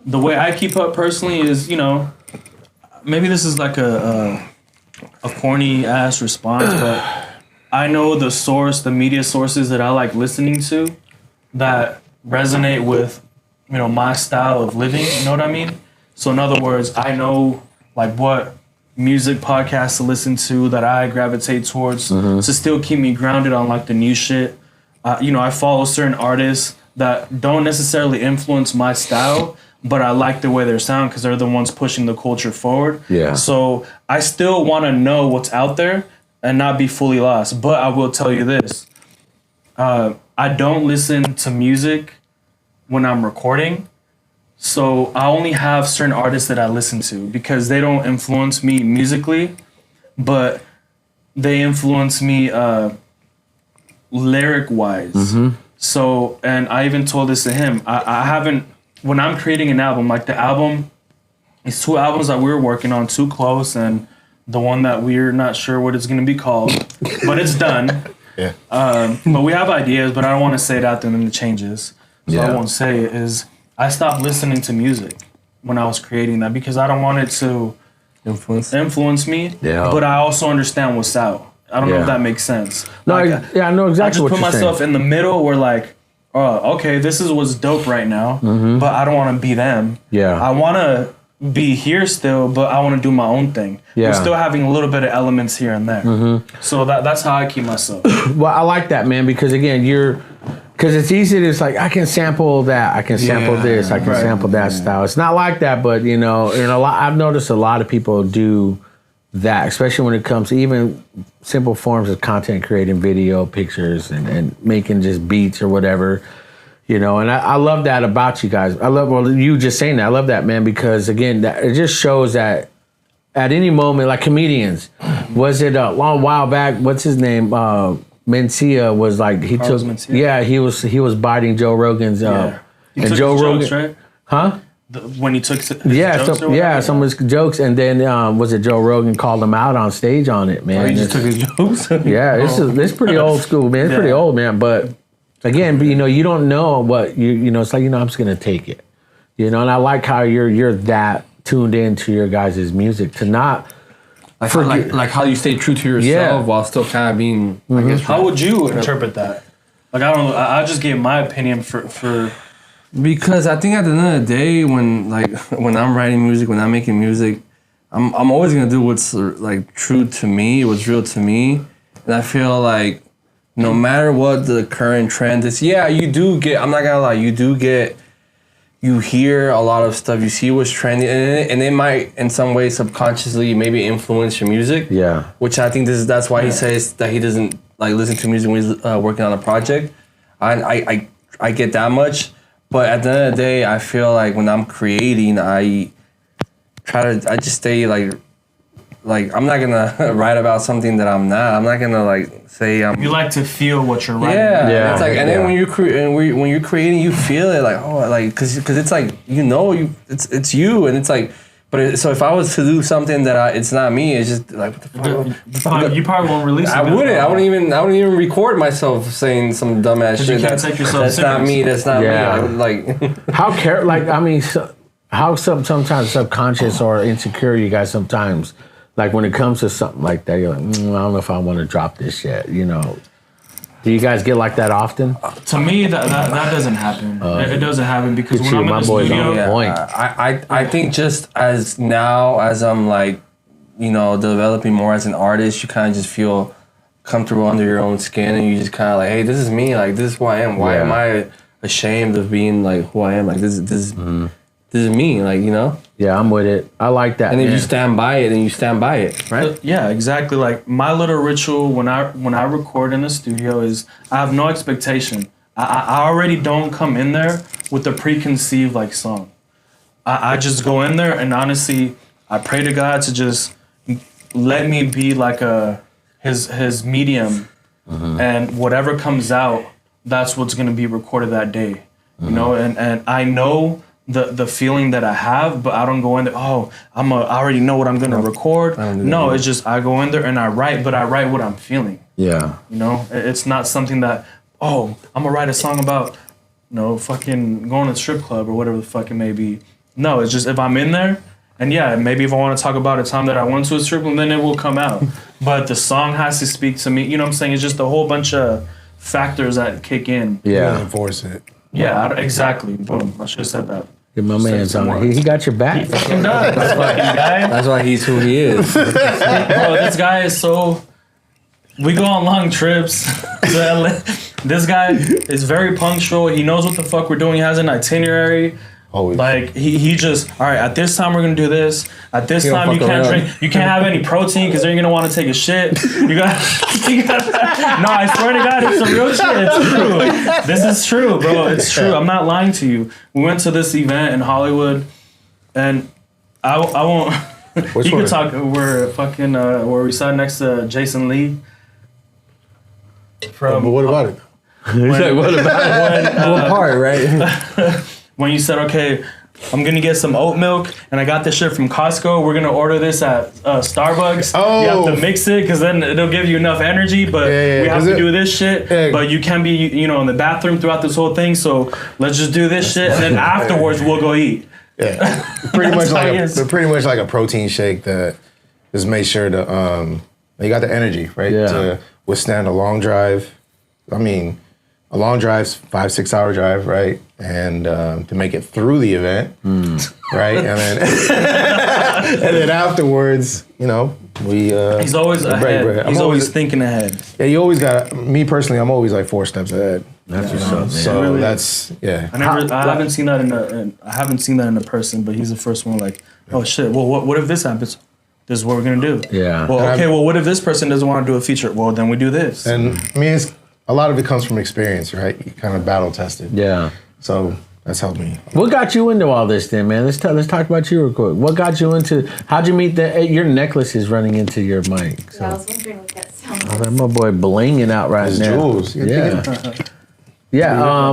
The way I keep up personally is, maybe this is like a corny ass response, but I know the media sources that I like listening to that resonate with, my style of living. You know what I mean? So in other words, I know like what music podcasts to listen to that I gravitate towards to still keep me grounded on like the new shit. I follow certain artists that don't necessarily influence my style, but I like the way they sound because they're the ones pushing the culture forward. Yeah. So I still want to know what's out there and not be fully lost. But I will tell you this. I don't listen to music when I'm recording. So I only have certain artists that I listen to because they don't influence me musically, but they influence me lyric-wise. So, and I even told this to him. I haven't, when I'm creating an album, like the album, it's 2 albums that we're working on, too close, and the one that we're not sure what it's going to be called, but it's done. Yeah. But we have ideas, but I don't want to say it out there and then it changes. So I won't say it is. I stopped listening to music when I was creating that because I don't want it to influence me. Yeah. But I also understand what's out. I don't know if that makes sense. No, like, I know exactly what you're saying. I just put myself in the middle where like, oh, okay, this is what's dope right now, but I don't want to be them. Yeah. I want to be here still, but I want to do my own thing. Yeah. We're still having a little bit of elements here and there. So that's how I keep myself. Well, I like that, man, because again, because it's easy to, it's like, I can sample that, I can sample this, I can sample that style. It's not like that, but you know, and I've noticed a lot of people do that, especially when it comes to even simple forms of content creating, video, pictures, and making just beats or whatever. You know, and I love that about you guys. I love, well, you just saying that. I love that, man, because again, it just shows that at any moment, like comedians, was it a long while back? What's his name? Mencia was like, he Carlos took, Mencia? yeah, he was biting Joe Rogan's, He and took Joe his Rogan, jokes, right? huh? When he took his Yeah, jokes or whatever? some of his jokes, and then was it Joe Rogan called him out on stage on it, man? Oh, he just took his jokes? Yeah, this is pretty old school, man. It's pretty old, man. But again, you know, you don't know what you know. It's like, you know, I'm just gonna take it, you know. And I like how you're that tuned into your guys' music to not like how you stay true to yourself while still kind of being. I guess, How would you interpret that? Like, I don't know. I just gave my opinion for because I think at the end of the day, when I'm writing music, when I'm making music, I'm always gonna do what's like true to me, what's real to me, and I feel like no matter what the current trend is, yeah, you do get. I'm not gonna lie, you hear a lot of stuff, you see what's trending, and it might in some way subconsciously maybe influence your music. Yeah. Which I think that's why he says that he doesn't like listen to music when he's working on a project. I get that much. But at the end of the day, I feel like when I'm creating, I just stay like I'm not gonna write about something that I'm not. I'm not gonna like say I'm. you like to feel what you're writing. Yeah. It's like, and then when you're creating, you feel it like, oh, like because it's like, you know, it's you, and it's like. But so if I was to do something that it's not me, it's just like, what the fuck? You probably won't release it. I wouldn't even record myself saying some dumbass shit. You can't take yourself that's serious. not me. That's not me. How sometimes subconscious or insecure you guys sometimes, like when it comes to something like that, you're like, I don't know if I want to drop this shit, you know. Do you guys get like that often? To me, that doesn't happen. It doesn't happen because when I'm in the studio, point. I think just as I'm like, you know, developing more as an artist, you kind of just feel comfortable under your own skin, and you just kind of like, hey, this is me. Like, this is who I am. Why am I ashamed of being like who I am? Like, this is me. Like, you know. Yeah, I'm with it. I like that. And if you stand by it, then you stand by it, right? Yeah, exactly. Like, my little ritual when I record in the studio is I have no expectation. I already don't come in there with a preconceived like song. I just go in there and honestly, I pray to God to just let me be like his medium, and whatever comes out, that's what's gonna be recorded that day. You know, and I know the feeling that I have, but I don't go in there, I already know what I'm gonna record. No, it's just I go in there and I write, but I write what I'm feeling. Yeah. You know, it's not something that, I'm gonna write a song about, you know, fucking going to the strip club or whatever the fuck it may be. No, it's just if I'm in there, and yeah, maybe if I want to talk about a time that I went to a strip club, then it will come out. But the song has to speak to me. You know what I'm saying? It's just a whole bunch of factors that kick in. Yeah. Enforce it. Yeah, exactly. Boom. I should have said that. Get my man's on it. He got your back. Fucking does. This fucking guy. That's why he's who he is. Bro, this guy is so. We go on long trips to LA. This guy is very punctual. He knows what the fuck we're doing. He has an itinerary. Always. Like he just, all right, at this time we're gonna do this. At this time you can't drink, you can't have any protein because then you're gonna want to take a shit. You got no, I swear to God, it's some real shit. It's true. This is true, bro. It's true. I'm not lying to you. We went to this event in Hollywood, and I won't. Which you one? can talk. We're fucking where we sat next to Jason Lee. But what about it? What part, right? When you said, okay, I'm gonna get some oat milk, and I got this shit from Costco. We're gonna order this at Starbucks. Oh. You have to mix it because then it'll give you enough energy. But we have to do this shit. Yeah. But you can't be, you know, in the bathroom throughout this whole thing. So let's just do this shit, and then afterwards we'll go eat. Yeah, pretty much how like he is. they're pretty much like a protein shake that just make sure to you got the energy right Yeah. to withstand a long drive. I mean, a long drive, 5-6 hour drive, right? And to make it through the event, right? And then and then afterwards, you know, we He's always ahead. bread. He's always thinking ahead. Yeah, you always got me personally. I'm always like 4 steps ahead. That's what's up, man. So Really? that's I haven't seen that in a person, but he's the first one. Like, oh shit. Well, what if this happens? This is what we're gonna do. Yeah. Well, okay. Well, what if this person doesn't want to do a feature? Well, then we do this. And I mean, a lot of it comes from experience, right? You kind of battle tested. Yeah. So that's helped me. What got you into all this then, man? Let's talk about you real quick. What got you into? How'd you meet your necklace is running into your mic? So. Yeah, I was wondering what that sounds Oh, that my boy blinging out right His now. jewels. Yeah.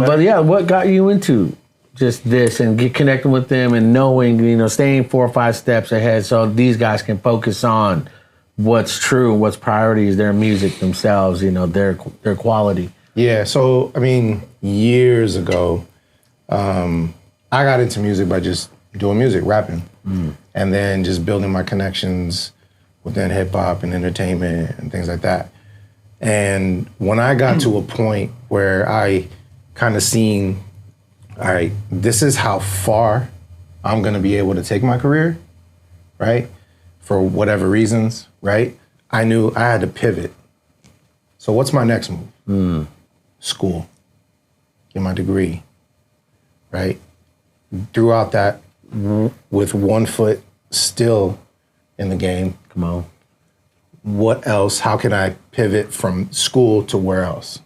But yeah, what got you into just this and connecting with them and knowing, you know, staying 4 or 5 steps ahead so these guys can focus on what's true, what's priorities, their music themselves, you know, their quality. Yeah. So I mean, years ago, I got into music by just doing music, rapping, and then just building my connections within hip hop and entertainment and things like that. And when I got to a point where I kind of seen, all right, this is how far I'm going to be able to take my career, right? For whatever reasons, right? I knew I had to pivot. So what's my next move? School, get my degree, right? Throughout that, with 1 foot still in the game. Come on. What else? How can I pivot from school to where else,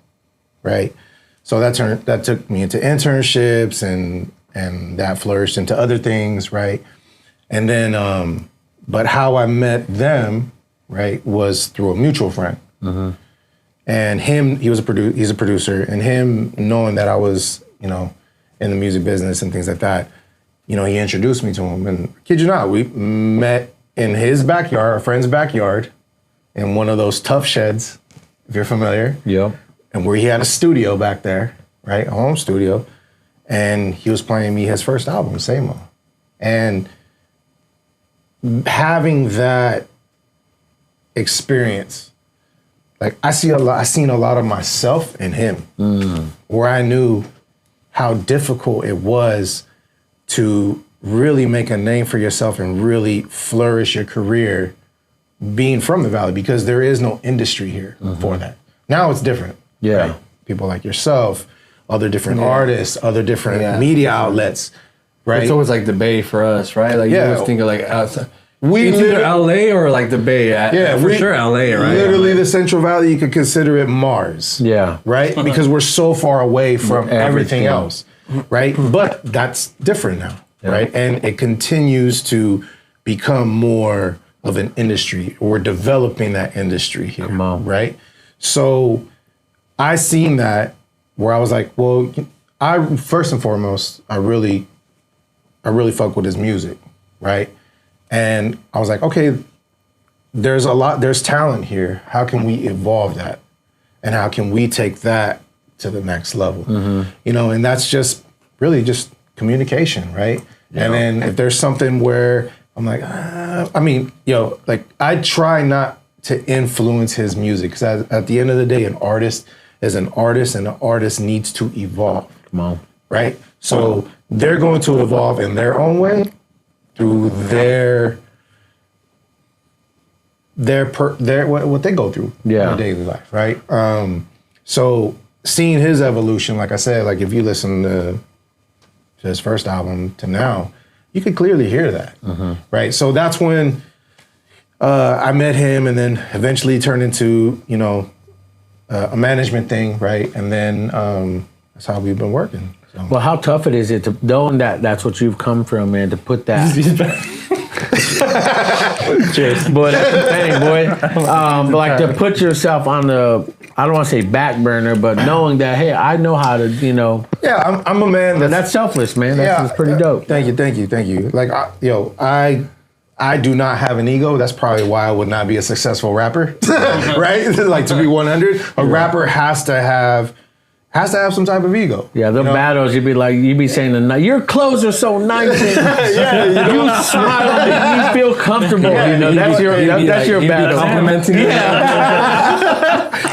right? So that took me into internships and that flourished into other things, right? And then, but how I met them, right, was through a mutual friend. And he's a producer, and him knowing that I was, you know, in the music business and things like that, you know, he introduced me to him. And kid you not, we met in his backyard, a friend's backyard, in one of those tough sheds, if you're familiar. Yep. And where he had a studio back there, right, a home studio, and he was playing me his first album, Samo. And having that experience, like I seen a lot of myself in him, where I knew how difficult it was to really make a name for yourself and really flourish your career being from the Valley, because there is no industry here for that. Now it's different. Yeah. Right? People like yourself, other different artists, other different media outlets, right? It's always like the Bay for us, right? Like you always think of like outside. It's either LA or like the Bay. For sure LA, right? Literally the Central Valley, you could consider it Mars. Yeah. Right? Because we're so far away from everything else. Right? But that's different now. Right? And it continues to become more of an industry. We're developing that industry here. Come on. Right? So I seen that where I was like, well, first and foremost, I really fuck with his music, right? And I was like, okay, there's talent here. How can we evolve that? And how can we take that to the next level? You know, and that's just really just communication, right? Yeah. And then if there's something where I'm like, I try not to influence his music, because at the end of the day, an artist is an artist, and an artist needs to evolve. Come on. Right? So they're going to evolve in their own way through their what they go through in their daily life, right? So seeing his evolution, like I said, like if you listen to his first album to now, you could clearly hear that, right? So that's when I met him, and then eventually turned into, you know, a management thing, right? And then that's how we've been working. So. Well, how tough it is to knowing that that's what you've come from, man, to put that. Cheers. But that's the thing, boy. Like to put yourself on the, I don't want to say back burner, but knowing that, hey, I know how to, you know. Yeah, I'm a man that's selfless, man. That's pretty dope. Thank you. Like, I do not have an ego. That's probably why I would not be a successful rapper, right? Like to be 100, a rapper has to have some type of ego. Yeah, the battles, you'd be saying, your clothes are so nice. And you smile, you feel comfortable. You know, that's your battle. Complimenting.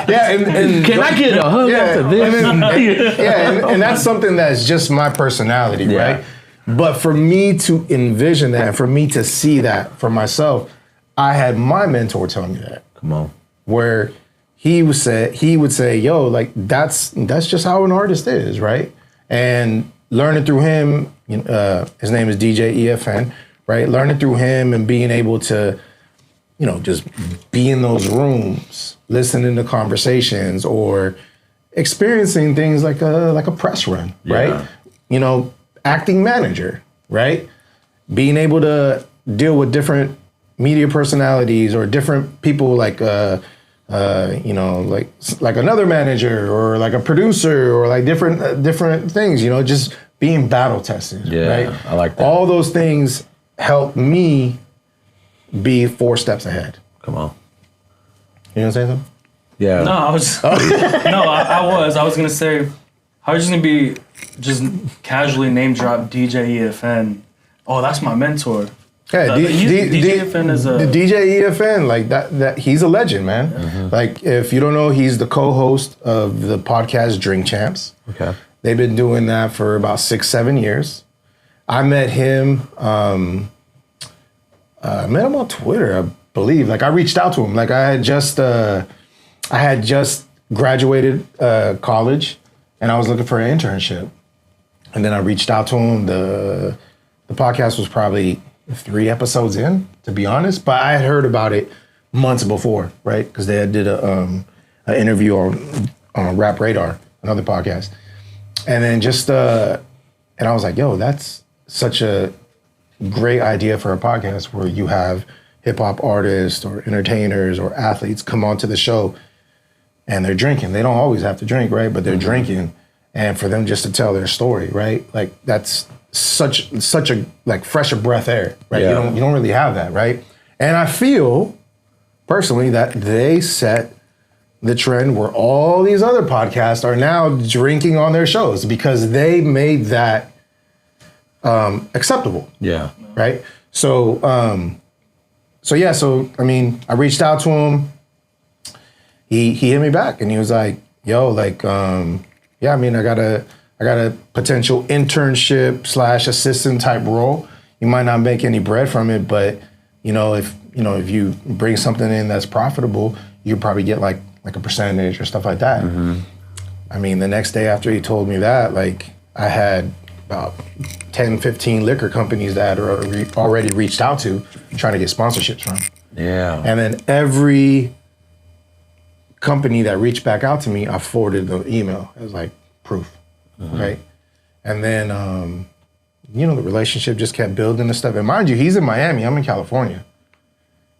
Yeah, and Can I get a hug after this? And that's something that's just my personality, right? But for me to envision that, for me to see that for myself, I had my mentor tell me that. Come on. Where he would say, yo, like that's just how an artist is, right? And learning through him, his name is DJ EFN, right? Learning through him and being able to, just be in those rooms, listening to conversations or experiencing things like a press run, right? Acting manager, right? Being able to deal with different media personalities or different people like another manager or like a producer or like different things, just being battle tested, right? I like that. All those things help me be 4 steps ahead. Come on. You know what I'm saying? No, I was. I was gonna say, I was just gonna be just casually name drop DJ EFN. Oh, that's my mentor. Yeah, DJ EFN is a DJ EFN, like that. He's a legend, man. Mm-hmm. Like if you don't know, he's the co-host of the podcast Drink Champs. Okay, they've been doing that for about 6-7 years. I met him. I met him on Twitter, I believe. Like I reached out to him. Like I had just graduated college, and I was looking for an internship. And then I reached out to him. The podcast was probably 3 episodes in, to be honest. But I had heard about it months before, right? Because they did an interview on Rap Radar, another podcast. And then and I was like, yo, that's such a great idea for a podcast where you have hip hop artists or entertainers or athletes come onto the show and they're drinking. They don't always have to drink, right? But they're drinking, and for them just to tell their story, right? Like that's such a like fresh of breath air, right? Yeah. You don't really have that, right? And I feel personally that they set the trend where all these other podcasts are now drinking on their shows because they made that acceptable. Yeah. Right. So I mean, I reached out to him. He hit me back and he was like, yo, like, yeah, I mean, I got a potential internship / assistant type role. You might not make any bread from it, but if you bring something in that's profitable, you probably get like a percentage or stuff like that. Mm-hmm. I mean, the next day after he told me that, like I had about 10, 15 liquor companies that are already reached out to trying to get sponsorships from. Yeah. And then every company that reached back out to me, I forwarded the email as like proof, right? And then, the relationship just kept building and stuff. And mind you, he's in Miami, I'm in California.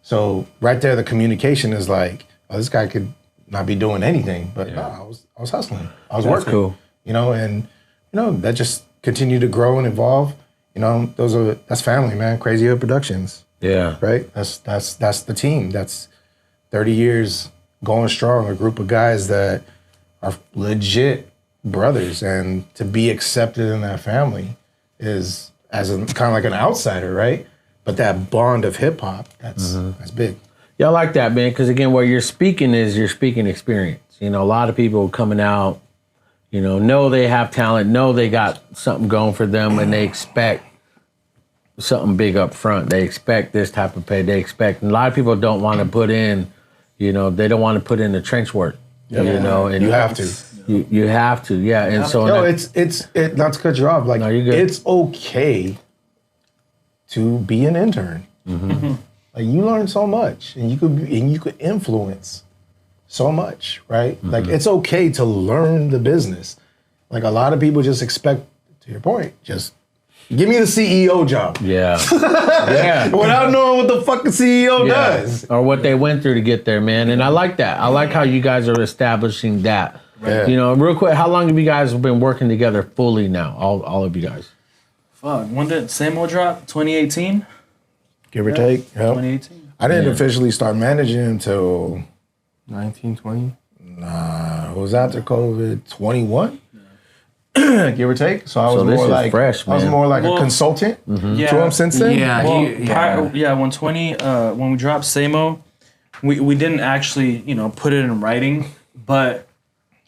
So right there, the communication is like, oh, this guy could not be doing anything, but no, I was hustling. I was working, cool. And that just continued to grow and evolve. That's family, man. Crazy Hood Productions. Yeah. Right? That's the team. That's 30 years going strong, a group of guys that are legit brothers, and to be accepted in that family is as a kind of like an outsider, right? But that bond of hip hop, that's big. Yeah, I like that, man, because again, what you're speaking experience. A lot of people coming out, know they have talent, know they got something going for them, and they expect something big up front. They expect this type of pay. And a lot of people don't want to put in, they don't want to put in the trench work, and you have to. You have to, yeah. And so it's not to cut you off. Like, no, you're good. It's okay to be an intern. Mm-hmm. Like you learn so much, and you could influence so much, right? Mm-hmm. Like it's okay to learn the business. Like a lot of people just expect, to your point, just give me the CEO job. Yeah. Yeah. Without knowing what the fucking CEO does. Or what they went through to get there, man. And I like that. I like how you guys are establishing that. Yeah. Real quick, how long have you guys been working together fully now? All of you guys. Fuck, when did Samo drop? 2018? Give or take. Yep. 2018. I didn't officially start managing until 19, 20? Nah, it was after COVID, 21. Give or take. So I was more like fresh, man. I was more like a consultant to him since then. When we dropped Samo, we didn't actually, put it in writing. but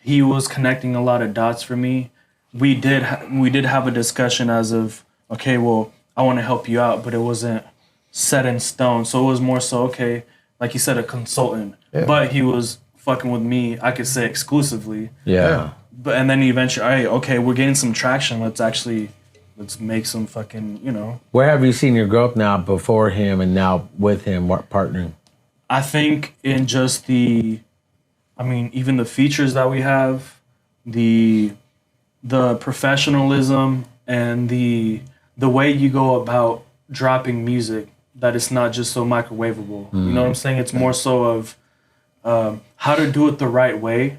he was connecting a lot of dots for me. We did have a discussion as of, okay, well, I want to help you out, but it wasn't set in stone. So it was more so, okay, like you said, a consultant, but he was fucking with me, I could say exclusively. Yeah. But and then eventually, all right, okay, we're getting some traction. Let's make some fucking, you know. Where have you seen your growth now before him and now with him partnering? I think in just even the features that we have, the professionalism and the way you go about dropping music, that it's not just so microwavable. You know what I'm saying? It's more so of how to do it the right way.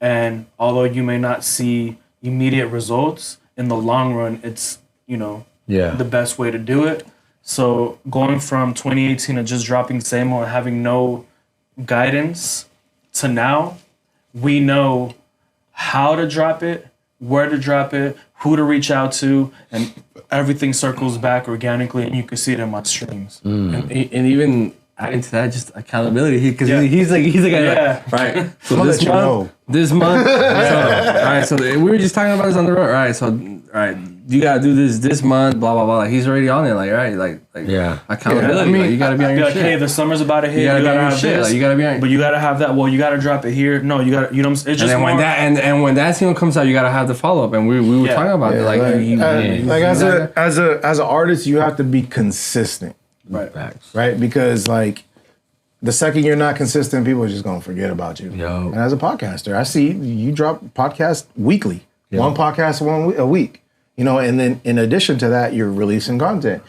And although you may not see immediate results, in the long run, it's, you know, the best way to do it. So going from 2018 and just dropping same or having no guidance to now, we know how to drop it, where to drop it, who to reach out to, and everything circles back organically, and you can see it in my streams. And even adding to that, just accountability, because he's like, right. So this month, all right. So we were just talking about this on the road, right? So, all right, you gotta do this month, blah blah blah. Like, he's already on it, like, right, like accountability. I mean, like, you gotta be on your shit. Hey, the summer's about to hit. You gotta be on your have shit. this, like, you gotta be on. But you gotta have that. Well, you gotta drop it here. No, you gotta. You know, it's just and then more, when that single comes out, you gotta have the follow up. And we were talking about it, as an artist, you have to be consistent, right? Right, because like, the second you're not consistent, people are just gonna forget about you. Yo. And as a podcaster, I see you drop podcasts weekly, one podcast a week. You know, and then in addition to that, you're releasing content.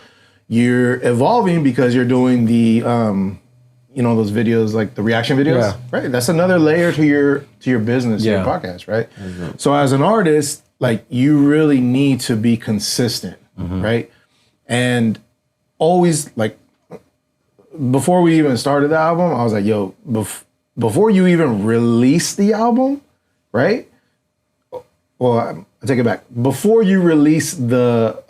You're evolving because you're doing the, those videos, like the reaction videos, right? That's another layer to your business, your podcast, right? Mm-hmm. So as an artist, like, you really need to be consistent, right? And always, like, before we even started the album, I was like, yo, before you even release the album, right? Well, I take it back. Before you release the,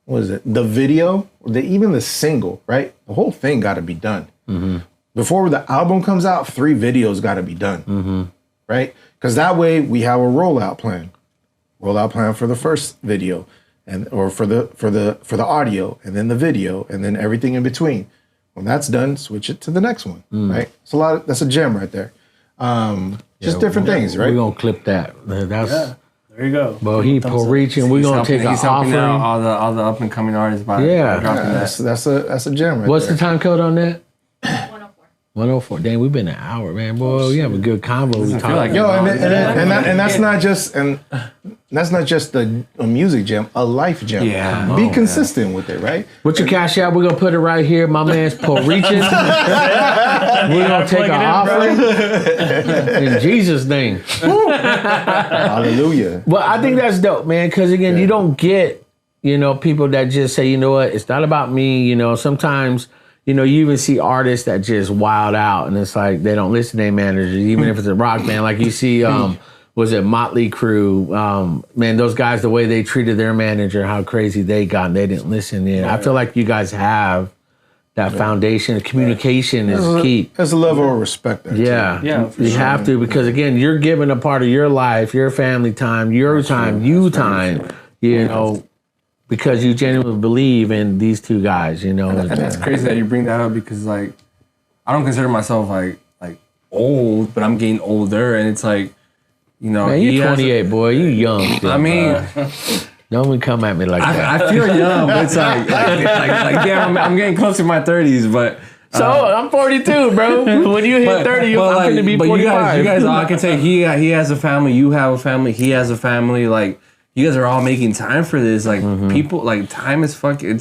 the video, even the single, right? The whole thing got to be done. Mm-hmm. Before the album comes out, 3 videos got to be done, right? Because that way we have a rollout plan for the first video, or for the audio, and then the video, and then everything in between. When that's done, switch it to the next one, right? It's that's a gem right there. Just different things, right? We're going to clip that. That's there you go. Well, he reaching. We're going to take an offering. All the up and coming artists by dropping that. That's a gem right What's there. the time code on that? 104. 104. Damn, we've been an hour, man. Boy, we have a good convo. We talk like and that's not just a music gem, a life gem. Yeah. Be consistent with it, right? What's your cash out? We're gonna put it right here. My man's Puerto Rican. We're gonna take an offering in Jesus' name. Hallelujah. Well, I think that's dope, man. Because again, you don't get, people that just say, you know what, it's not about me. Sometimes, you even see artists that just wild out, and it's like they don't listen to their managers, even if it's a rock band. Like you see, was it Motley Crue? Man, those guys, the way they treated their manager, how crazy they got, and they didn't listen in. I feel like you guys have that foundation. Communication is key. There's a level of respect there. Yeah, you have to, because again, you're giving a part of your life, your family time, your time, because you genuinely believe in these two guys, And that's crazy that you bring that up, because like, I don't consider myself like old, but I'm getting older, and it's like, man, you're 28, boy. You young. Still, I mean, don't even come at me like that. I feel young, but it's like damn, I'm getting close to my 30s, but. So I'm 42, bro. When you hit 30, I'm going to be 45. You guys, I can say he has a family, you have a family, he has a family. Like, you guys are all making time for this. Like, people, like, time is fucking.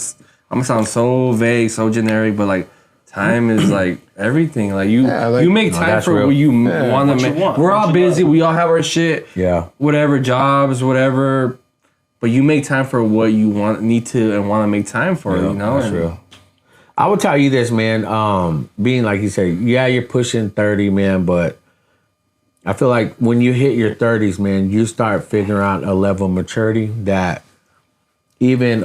I'm gonna sound so vague, so generic, but like, time is like everything. Like, you make time for what you want to make. We're all busy. We all have our shit. Yeah. Whatever, jobs, whatever. But you make time for what you need to make time for. That's real. I would tell you this, man. Being like you said, you're pushing 30, man, but I feel like when you hit your 30s, man, you start figuring out a level of maturity that even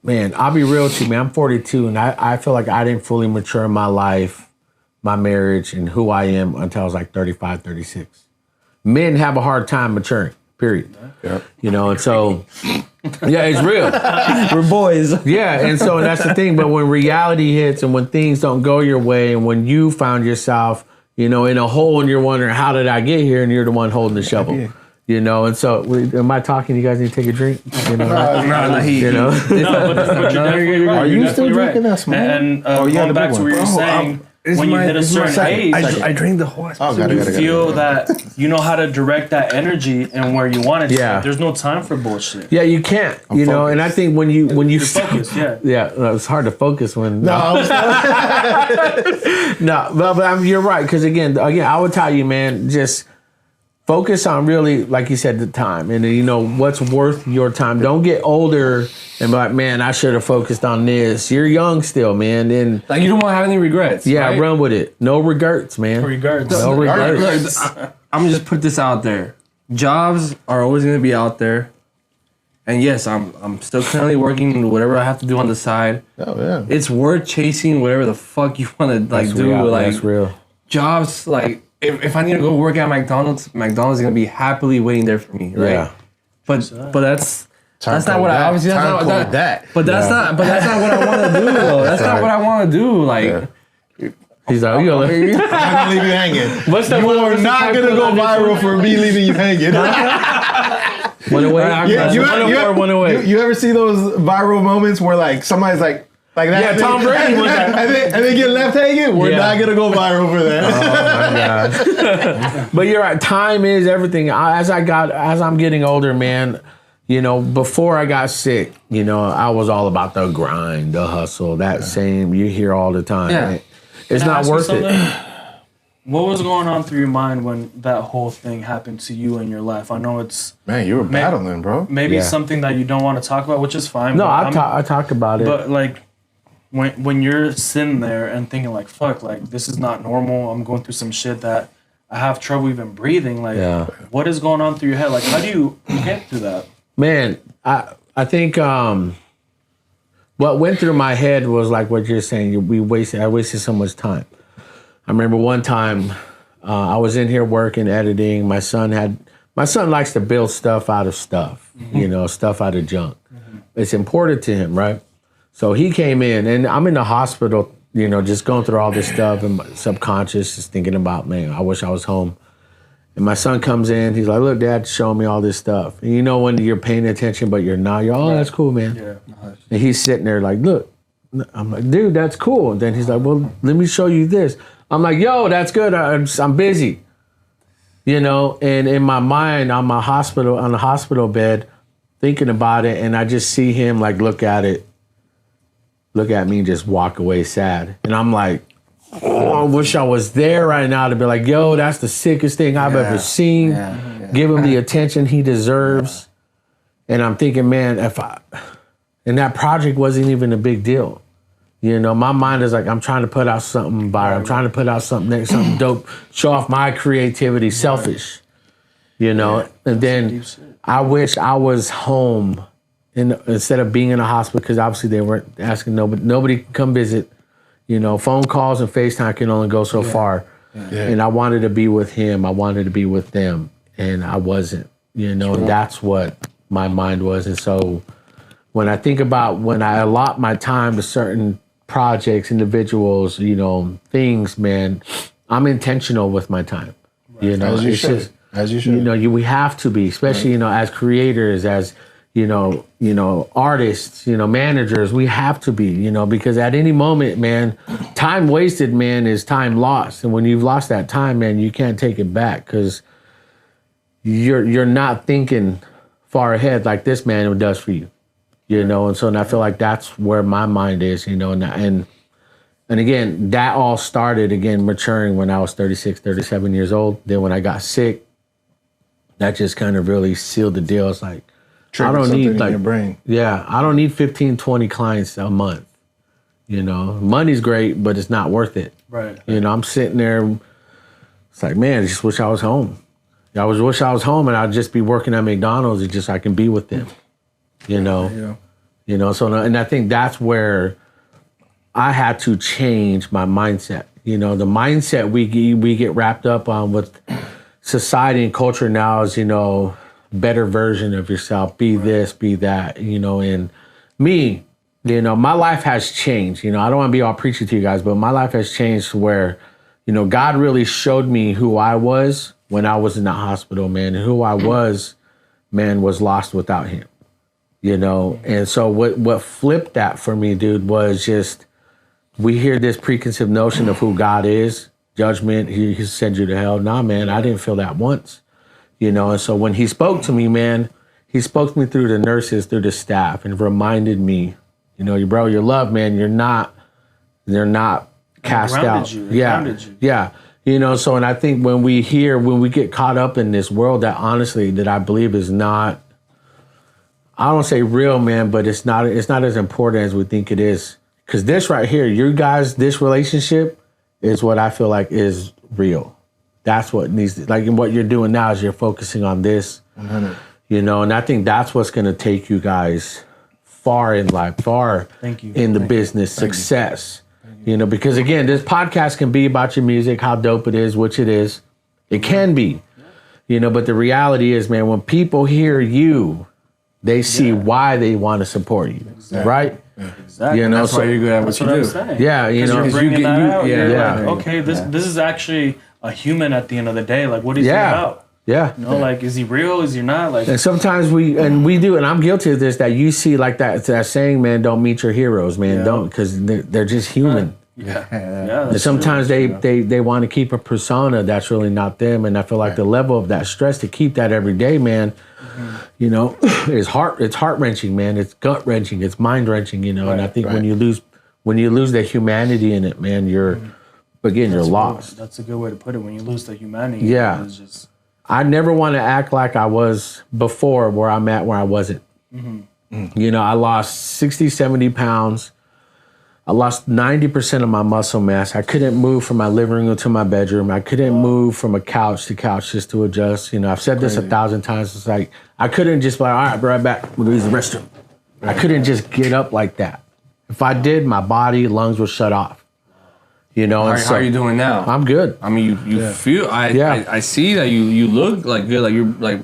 man, I'll be real with you, man. I'm 42, and I feel like I didn't fully mature in my life my marriage and who I am until I was like 35, 36. Men have a hard time maturing, period. Yep. You know, and so, yeah, it's real. We're boys. Yeah, and so that's the thing. But when reality hits and when things don't go your way and when you found yourself, you know, in a hole and you're wondering, how did I get here? And you're the one holding the shovel. Yeah. You know, and so, am I talking? You guys need to take a drink? You know, you know? But you're definitely right. Are you You're still definitely drinking right. that small? And you got going the back big to what one. you're saying, when you hit a certain age, I drank the whole. you feel that you know how to direct that energy and where you want it to. Yeah. There's no time for bullshit. Yeah, you can't. You know, and I think when you You're focused, yeah. yeah, it's hard to focus when No, but you're right because again, I would tell you, man, just focus on really, like you said, the time and you know what's worth your time. Don't get older and be like, man, I should have focused on this. You're young still, man. And Like you don't want to have any regrets. yeah, right? run with it. No regrets, man. Regards. No regrets. I'm gonna just put this out there. Jobs are always gonna be out there, and yes, I'm still currently working whatever I have to do on the side. oh yeah. It's worth chasing whatever the fuck you want to like That's do. real. Like That's real. jobs, like if I need to go work at McDonald's is gonna be happily waiting there for me, right? Yeah. But that's not code what I that. obviously that's Time not code that. that. But that's not what I want to do though. That's not what I want to do. Like He's like, you I'm not gonna leave you hanging. what's the You are not gonna go viral for me leaving you hanging. One away. One away. You ever see those viral moments where like somebody's like that? Yeah, Tom Brady was like- and they get left hanging? We're Yeah. not gonna go viral for that. Oh my gosh. But you're right. Time is everything. As I'm getting older, man, you know, before I got sick, you know, I was all about the grind, the hustle, that same you hear all the time. Yeah. It's Can I not ask you worth it. something? What was going on through your mind when that whole thing happened to you in your life? I know it's Man, you were battling, bro. maybe Yeah. something that you don't want to talk about, which is fine. No, but I talked about it. But like, when you're sitting there and thinking like, "Fuck, like this is not normal. I'm going through some shit that I have trouble even breathing." Like, Yeah. what is going on through your head? Like, how do you get through that? Man, I think what went through my head was like what you're saying. I wasted so much time. I remember one time I was in here working, editing. My son likes to build stuff out of stuff, you know, stuff out of junk. It's important to him, right? So he came in, and I'm in the hospital, you know, just going through all this stuff, and my subconscious is thinking about, man, I wish I was home. And my son comes in, he's like, look, Dad, show me all this stuff. And you know when you're paying attention, but you're not, oh, that's cool, man. Yeah. And he's sitting there like, look. I'm like, dude, that's cool. And then he's like, well, let me show you this. I'm like, yo, that's good. I'm busy. You know, and in my mind, on the hospital bed, thinking about it, and I just see him like look at me and just walk away sad. And I'm like, oh, I wish I was there right now to be like, yo, that's the sickest thing I've ever seen. Give him the attention he deserves. And I'm thinking, man, and that project wasn't even a big deal. You know, my mind is like, I'm trying to put out something viral. I'm trying to put out something dope, show off my creativity, selfish, you know? And then I wish I was home instead of being in a hospital, because obviously they weren't asking nobody can come visit. You know, phone calls and FaceTime can only go so far. Yeah. And I wanted to be with him. I wanted to be with them. And I wasn't, you know, and that's what my mind was. And so when I think about when I allot my time to certain projects, individuals, you know, things, man, I'm intentional with my time. Right. You know, as you should. You know, we have to be, especially, you know, as creators, as, you know, artists, you know, managers, we have to be, you know, because at any moment, man, time wasted, man, is time lost. And when you've lost that time, man, you can't take it back, because you're not thinking far ahead like this man does for you. You know, and so I feel like that's where my mind is, you know, and again, that all started, again, maturing when I was 36, 37 years old. Then when I got sick, that just kind of really sealed the deal. It's like, I don't need, like, your brain. Yeah, I don't need 15, 20 clients a month. You know, money's great, but it's not worth it. Right. You know, I'm sitting there, it's like, man, I just wish I was home. I wish I was home and I'd just be working at McDonald's and just I can be with them. You know, so, and I think that's where I had to change my mindset. You know, the mindset we get wrapped up on with society and culture now is, you know, better version of yourself. Be this, be that, you know, and me, you know, my life has changed. You know, I don't want to be all preachy to you guys, but my life has changed to where, you know, God really showed me who I was when I was in the hospital, man. And who I was, man, was lost without him, you know. And so what flipped that for me, dude, was just, we hear this preconceived notion of who God is, judgment, he sends you to hell. Nah, man, I didn't feel that once, you know. And so when he spoke to me, man, he spoke to me through the nurses, through the staff, and reminded me, you know, bro, you're loved, man. They're not cast out. Yeah. You know, so, and I think when we get caught up in this world that honestly, that I believe is not, I don't say real, man, but it's not as important as we think it is. Because this right here, you guys, this relationship is what I feel like is real. That's what needs to, like, and what you're doing now is you're focusing on this, 100. You know, and I think that's what's going to take you guys far in life, far in the business, success. You know, because again, this podcast can be about your music, how dope it is, which it is. It can be, you know, but the reality is, man, when people hear you, they see why they want to support you, right? Exactly. You know, that's why you're good at what you do. Saying. Yeah, you know, you're bringing that out. Yeah. Like, okay, this is actually a human at the end of the day. Like, what is he about? Yeah. You know, like, is he real? Is he not? Like, and sometimes we do, and I'm guilty of this, that you see like that saying, man, don't meet your heroes, man. Don't, because they're just human. And sometimes they want to keep a persona that's really not them. And I feel like the level of that stress to keep that every day, man, you know, it's heart-wrenching, man. It's gut-wrenching. It's mind-wrenching, you know. And I think when you lose the humanity in it, man, you're lost. That's a good way to put it. When you lose the humanity, it's just, I never want to act like I was before where I'm at where I wasn't. You know, I lost 60, 70 pounds. I lost 90% of my muscle mass. I couldn't move from my living room to my bedroom. I couldn't move from a couch to couch just to adjust. You know, I've said this 1,000 times. It's like, I couldn't just be like, all right, be right back. We'll go use the restroom. I couldn't just get up like that. If I did, my body, lungs would shut off. You know, how are you doing now? I'm good. I mean, you feel. I see that you look like good. Like you're like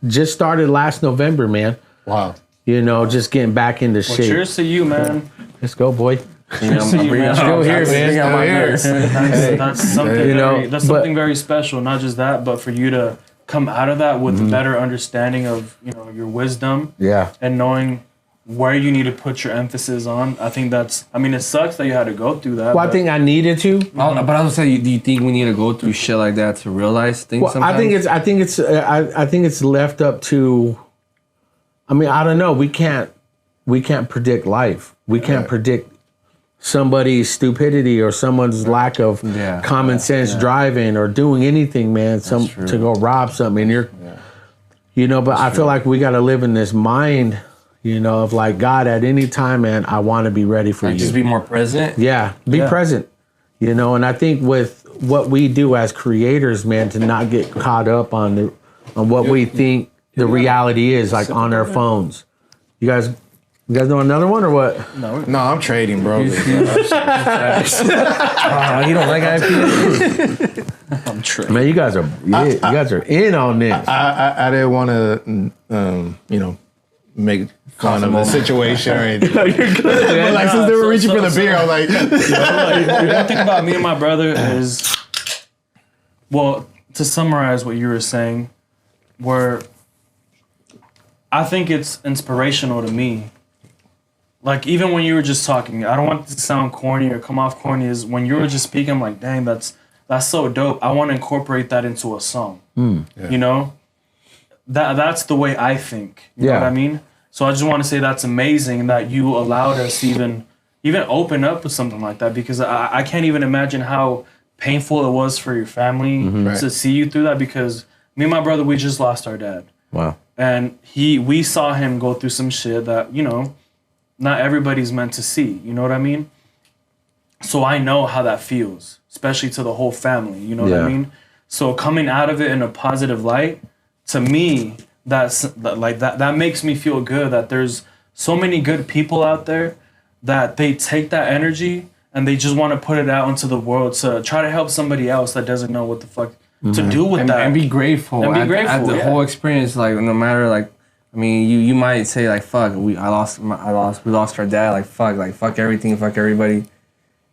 just started last November, man. Wow. You know, just getting back into shape. Cheers to you, man. Let's go, boy. Cheers to you, man. Still here, man. That's something. You know, that's something very special. Not just that, but for you to come out of that with a better understanding of, you know, your wisdom. Yeah. And knowing where you need to put your emphasis on. I think that's, I mean, it sucks that you had to go through that. Well, I think I needed to. But I was saying, do you think we need to go through shit like that to realize things? Well, sometimes? I think it's left up to, I mean, I don't know. We can't predict life. We can't predict somebody's stupidity or someone's lack of common sense driving or doing anything, man. To go rob something. And you know, but I feel like we got to live in this mind, you know, of like, God, at any time, man, I want to be ready for you. Just be more present. Yeah, be present. You know, and I think with what we do as creators, man, to not get caught up on what we think the reality is, like on our phones. You guys know another one or what? No, I'm trading, bro. You don't like IPA? I'm trading. Man, you guys are in on this. I didn't want to, you know, make fun of the situation or anything. You're good, man. Like, since they were reaching for the beer, I was like, The thing about me and my brother is, well, to summarize what you were saying, I think it's inspirational to me. Like, even when you were just talking, I don't want it to sound corny or come off corny, is when you were just speaking, I'm like, dang, that's so dope. I want to incorporate that into a song. You know? That's the way I think. You know what I mean? So I just want to say that's amazing that you allowed us to even open up with something like that, because I can't even imagine how painful it was for your family to see you through that, because me and my brother, we just lost our dad. Wow. And we saw him go through some shit that, you know, not everybody's meant to see. You know what I mean? So I know how that feels, especially to the whole family. You know what I mean? So coming out of it in a positive light, to me, that makes me feel good that there's so many good people out there that they take that energy and they just want to put it out into the world to try to help somebody else that doesn't know what the fuck to do with that. And be grateful. And be grateful at the whole experience. Like no matter like, I mean, you might say like, fuck, we lost our dad. Like fuck everything, fuck everybody.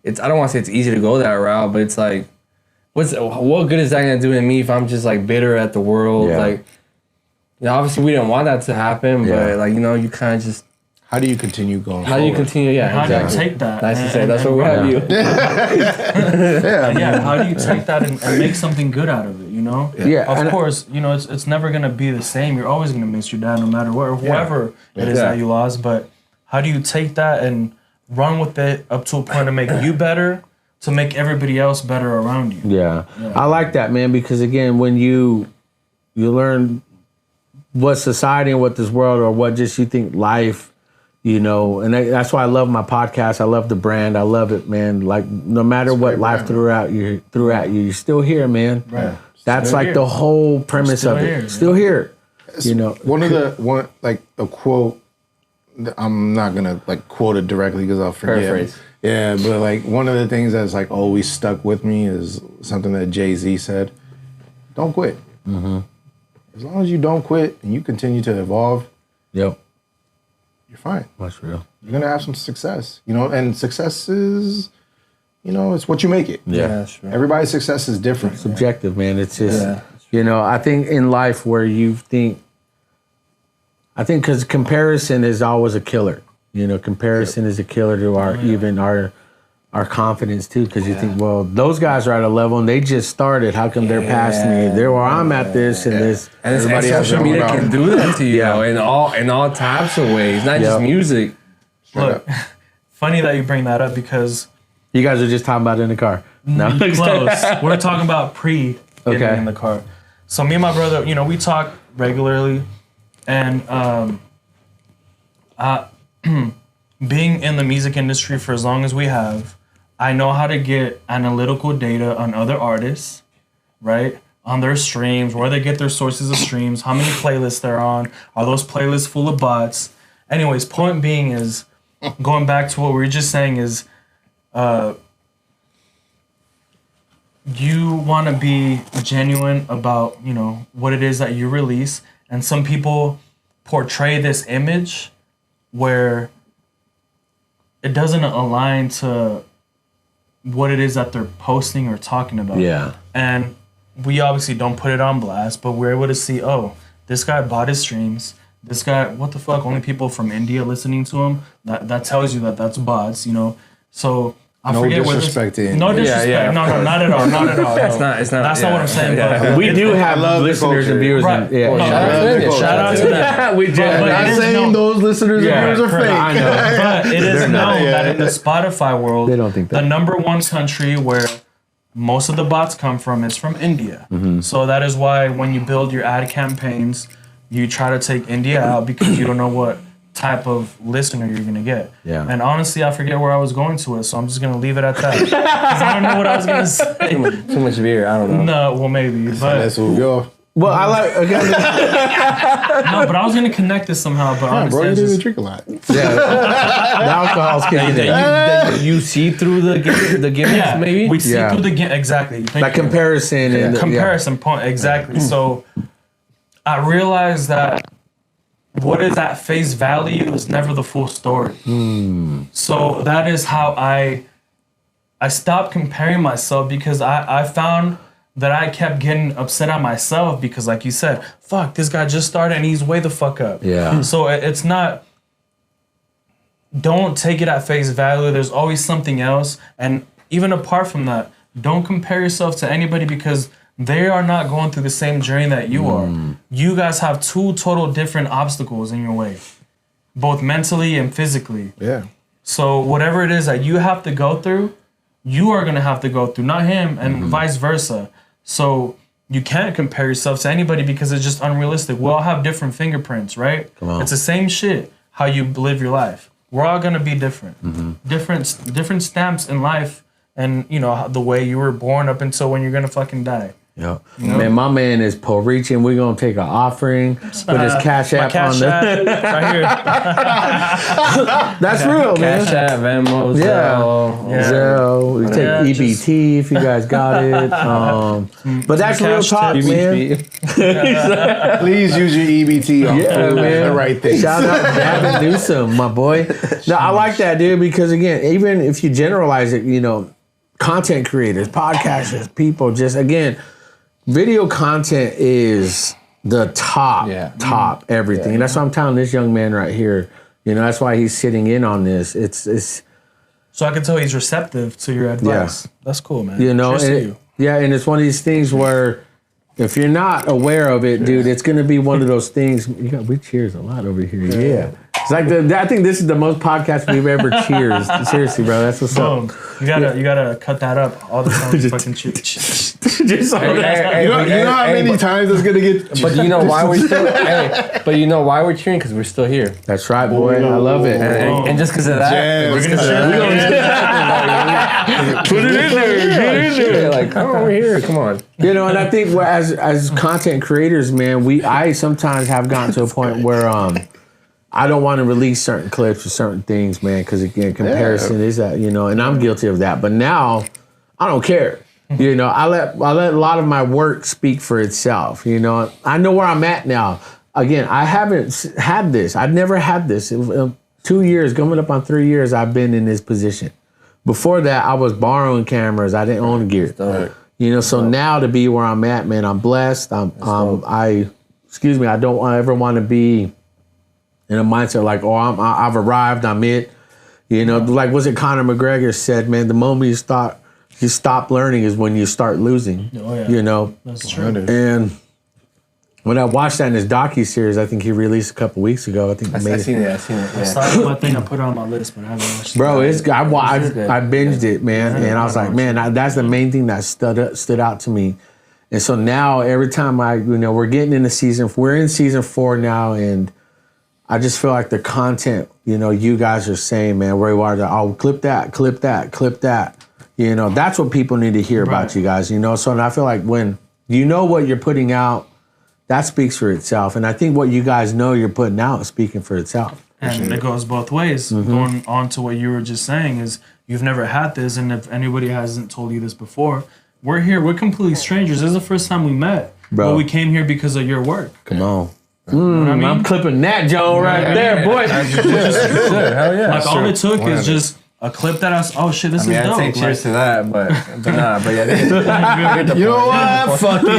I don't want to say it's easy to go that route, but it's like, what good is that gonna do to me if I'm just like bitter at the world? Yeah. Like, you know, obviously we didn't want that to happen, but like, you know, you kind of just. How do you continue going? How do you continue? Yeah, How exactly. do you take that? Nice to say. That's what we have you. Yeah, how do you take that and make something good out of it, you know? Yeah. Of course, you know, it's never going to be the same. You're always going to miss your dad no matter what, or whoever it is that you lost. But how do you take that and run with it up to a point to make you better, to make everybody else better around you? Yeah. I like that, man, because again, when you learn what society and what this world or what just you think life, you know, and that's why I love my podcast. I love the brand. I love it, man. Like no matter what life threw at you, you're still here, man. Right. That's Still like here. the whole premise of here, it. Still here. You know, A quote. I'm not gonna like quote it directly because I'll forget. Paraphrase. Yeah, but like one of the things that's like always stuck with me is something that Jay-Z said: "Don't quit. As long as you don't quit and you continue to evolve, yep, you're fine. that's real. You're gonna have some success. You know, and success is, you know, it's what you make it. Yeah, that's true. Everybody's success is different. subjective, man. It's just, you know, I think in life where you think, because comparison is always a killer. You know, comparison is a killer to our confidence too. Because you think, well, those guys are at a level and they just started. How come they're past me? They're where I'm at this and this. And Everybody has social their own media can problem. do that to you, know, in all types of ways, not just music. Look, funny that you bring that up because You guys are just talking about it in the car. No, close. We're talking about getting Okay. in the car. So me and my brother, you know, we talk regularly, and being in the music industry for as long as we have, I know how to get analytical data on other artists, right? On their streams, where they get their sources of streams, how many playlists they're on, are those playlists full of bots? Anyways, point being is, going back to what we were just saying is, you want to be genuine about, you know, what it is that you release. And some people portray this image where it doesn't align to what it is that they're posting or talking about. Yeah. And we obviously don't put it on blast, but we're able to see, oh, this guy bought his streams. This guy, what the fuck? Only people from India listening to him. That tells you that that's bots, you know. So I No forget disrespect to No India. disrespect. Yeah, No, not at all. Not at all. It's not. That's not what I'm saying. Yeah. But We do have love the listeners culture. and viewers. Right. And, yeah. No, shout out to them. We do. But Not it is saying known- those listeners Yeah, and viewers are fake. I know. But it is known that in the Spotify world, They don't think that. the number one country where most of the bots come from is from India. Mm-hmm. So that is why when you build your ad campaigns, you try to take India out because you don't know what type of listener you're gonna get. Yeah. And honestly, I forget where I was going to it, so I'm just gonna leave it at that. 'Cause I don't know what I was gonna say. Too much beer. I don't know. No, well maybe, but That's what we go. Well, I like again. no, but I was gonna connect this somehow. But Yeah, honestly, bro, I you just, didn't drink a lot. The alcohol's kicking in. That you see through the gimmicks, yeah, maybe. we see Yeah. through the game exactly. Thank That you. comparison and Comparison point exactly. So I realized that what is at face value is never the full story. So that is how I stopped comparing myself, because I found that I kept getting upset at myself because, like you said, fuck, this guy just started and he's way the fuck up. Yeah. So it's not. Don't take it at face value. There's always something else, and even apart from that, don't compare yourself to anybody because they are not going through the same journey that you are. You guys have two total different obstacles in your way, both mentally and physically. Yeah. So whatever it is that you have to go through, you are gonna have to go through, not him, and vice versa. So you can't compare yourself to anybody because it's just unrealistic. We all have different fingerprints, right? on. It's the same shit. How you live your life. We're all gonna be different. Different stamps in life, and you know the way you were born up until when you're gonna fucking die. Yeah. Man, my man is Puerto Rican. We're going to take an offering. Put his Cash App on the... right here. That's real, man. Cash App, Venmo, Zelle. We take EBT if you guys got it. But that's real talk, man. Please use your EBT on the right thing. Shout out to Gavin Newsom, my boy. No, I like that, dude, because again, even if you generalize it, you know, content creators, podcasters, people, just again, video content is the top everything. And that's what I'm telling this young man right here. You know, that's why he's sitting in on this. It's so I can tell he's receptive to your advice. Yeah. That's cool, man. You know, and it's one of these things where if you're not aware of it, dude, it's going to be one of those things. We cheers a lot over here. Yeah. It's like I think this is the most podcast we've ever cheers. Seriously, bro. That's what's up. You gotta cut that up all the time. Fucking cheers. You know how many times it's gonna get. But you know why we're still. But you know why we're cheering? Because we're still here. That's right, boy. I love it. And just because of that, we're gonna share. Put it in there. Get in there. Like, come over here. Come on. You know, and I think as content creators, man, I sometimes have gotten to a point where I don't want to release certain clips or certain things, man, because again, comparison is that, you know, and I'm guilty of that. But now I don't care. You know, I let a lot of my work speak for itself. You know, I know where I'm at now. Again, I haven't had this. I've never had this. 2 years, coming up on 3 years, I've been in this position. Before that, I was borrowing cameras. I didn't own gear. You know, so now to be where I'm at, man, I'm blessed. I don't ever want to be in a mindset like, I've arrived, I'm it. You know, like was it Conor McGregor said, man, the moment you stop learning is when you start losing. Oh, yeah. You know? That's true. And when I watched that in his docu-series, I think he released a couple weeks ago. I think I seen it. I started my thing. I put it on my list, but I haven't watched it. Bro, I binged it, man. And I was like, man, that's the main thing that stood out to me. And so now every time we're getting into we're in season 4 now, and I just feel like the content, you know, you guys are saying, man, where you are, clip that. You know, that's what people need to hear about you guys, you know? So, and I feel like when you know what you're putting out, that speaks for itself. And I think what you guys know you're putting out is speaking for itself. And it goes both ways. Mm-hmm. Going on to what you were just saying is you've never had this, and if anybody hasn't told you this before, we're here. We're completely strangers. This is the first time we met. Bro. But we came here because of your work. Come on. You know what I mean? I'm clipping that, Joe, right there, boy. Hell yeah. Like all it took is just a clip that this is dope. I'd say cheers to that, but yeah. You know what? Fuck it.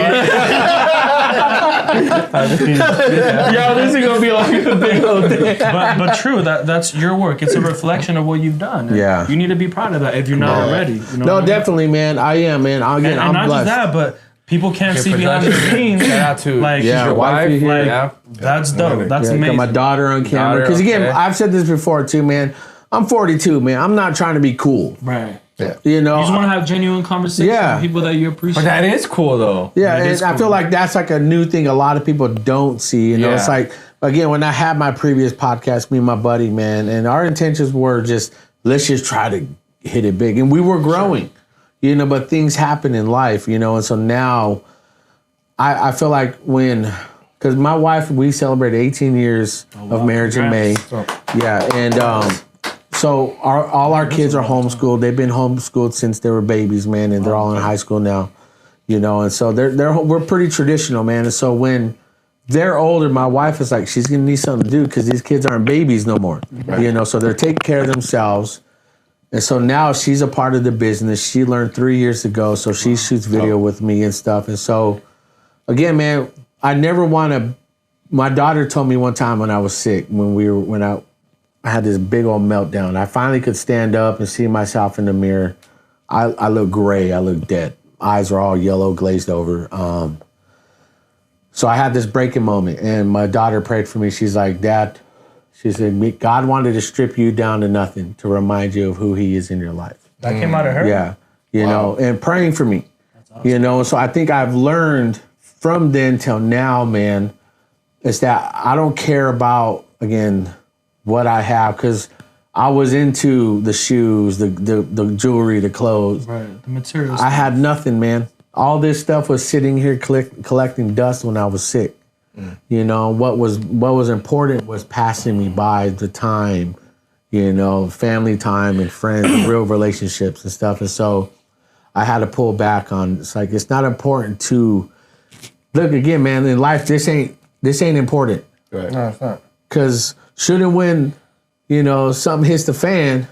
Yo, this is gonna be like a big old thing. But true, that's your work. It's a reflection of what you've done. And yeah. You need to be proud of that if you're not already. You know no, definitely, man. I am, man. Again, I'm not blessed. Just that, but people can't see behind the scenes. Shout out to your wife. That's dope. That's amazing. Got my daughter on camera. Because again, I've said this before too, man. I'm 42, man. I'm not trying to be cool. Right. Yeah. You know, you just want to have genuine conversations with people that you appreciate. But that is cool, though. Yeah, and I feel like that's like a new thing a lot of people don't see. You know, it's like, again, when I had my previous podcast, me and my buddy, man, and our intentions were just, let's just try to hit it big. And we were growing, you know, but things happen in life, you know, and so now I feel like because my wife, we celebrated 18 years of marriage in May. Yeah, and so all our kids are homeschooled. They've been homeschooled since they were babies, man, and they're all in high school now, you know. And so we're pretty traditional, man. And so when they're older, my wife is like, she's gonna need something to do because these kids aren't babies no more, you know. So they're taking care of themselves. And so now she's a part of the business. She learned 3 years ago, so she shoots video with me and stuff. And so, again, man, I never want to. My daughter told me one time when I was sick, when I had this big old meltdown. I finally could stand up and see myself in the mirror. I look gray. I look dead. Eyes are all yellow, glazed over. So I had this breaking moment, and my daughter prayed for me. She's like, Dad, she said, God wanted to strip you down to nothing to remind you of who he is in your life. That came out of her? Yeah. You know, and praying for me. That's awesome. You know, so I think I've learned from then till now, man, is that I don't care about, again, what I have, because I was into the shoes, the jewelry, the clothes. Right, the materials. I had nothing, man. all this stuff was sitting here collecting dust when I was sick. You know, what was important was passing me by the time, you know, family time and friends, and real relationships and stuff. And so I had to pull back on, it's like, it's not important to, look, again, man, in life, this ain't important. Right. No, it's not. Because shouldn't when, you know, something hits the fan,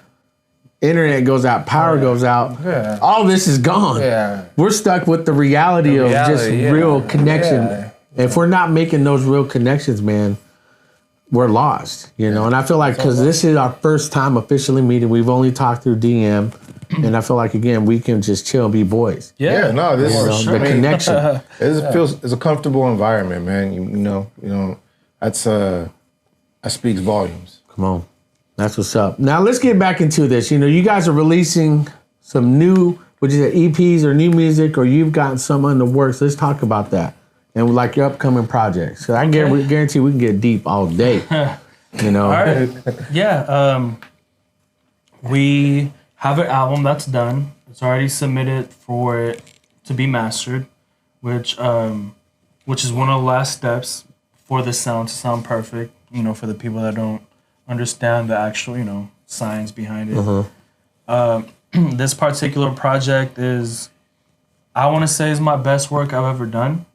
internet goes out, power goes out, all this is gone. Yeah. We're stuck with the reality of just real connection. Yeah. If we're not making those real connections, man, we're lost, you know? And I feel like, because this is our first time officially meeting, we've only talked through DM, and I feel like, again, we can just chill and be boys. Yeah, no, this is The connection. it's a comfortable environment, man. You know, that's that speaks volumes. Come on. That's what's up. Now, let's get back into this. You know, you guys are releasing some new, what you say, EPs or new music, or you've gotten some in the works. Let's talk about that. And like your upcoming projects. So I guarantee we can get deep all day. You know? All right. Yeah. We have an album that's done. It's already submitted for it to be mastered, which is one of the last steps for the sound to sound perfect, you know, for the people that don't understand the actual, you know, science behind it. This particular project is, I want to say, is my best work I've ever done.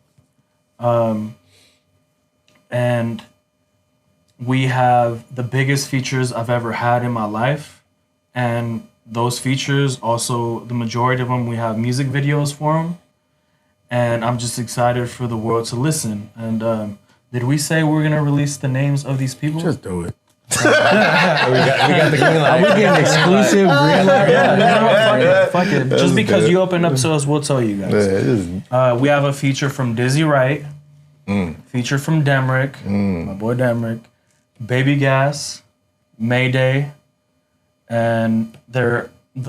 And we have the biggest features I've ever had in my life. And those features, also the majority of them, we have music videos for them. And I'm just excited for the world to listen. And did we say we're going to release the names of these people? Just do it. we got the green light. Are we getting exclusive green light? Yeah, fuck it. Just because you opened up to us, we'll tell you guys. We have a feature from Dizzy Wright, feature from Demrick, my boy Demrick, Baby Gas, Mayday, and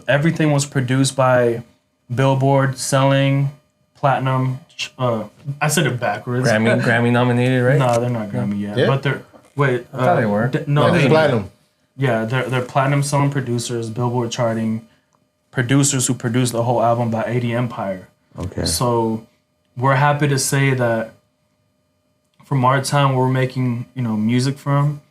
everything was produced by Billboard, selling platinum. I said it backwards. Grammy nominated, right? No, they're not Grammy yet, Yeah? but they're. Wait, I thought they were. No, It's platinum. Yeah, they're platinum selling producers, Billboard charting producers who produced the whole album by 80 Empire. Okay. So we're happy to say that from our time we're making, you know, music from,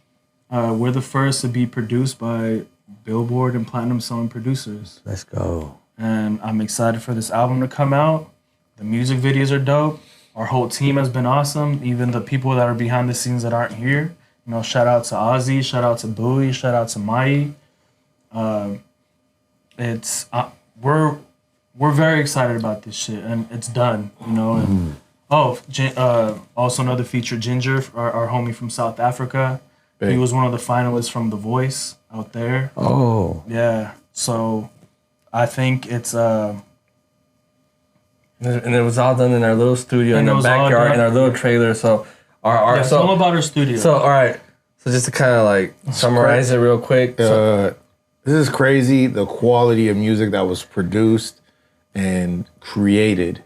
we're the first to be produced by Billboard and platinum selling producers. Let's go. And I'm excited for this album to come out. The music videos are dope. Our whole team has been awesome. Even the people that are behind the scenes that aren't here. You know, shout out to Ozzy, shout out to Bowie, shout out to Mai. We're very excited about this shit, and it's done. You know, and also another feature, Ginger, our homie from South Africa. Big. He was one of the finalists from The Voice out there. Oh. Yeah, so I think it's And it was all done in our little studio in And it the was all backyard done- in our little trailer. So tell them about our studio. So all right. So just to kind of like summarize it real quick. This is crazy. The quality of music that was produced and created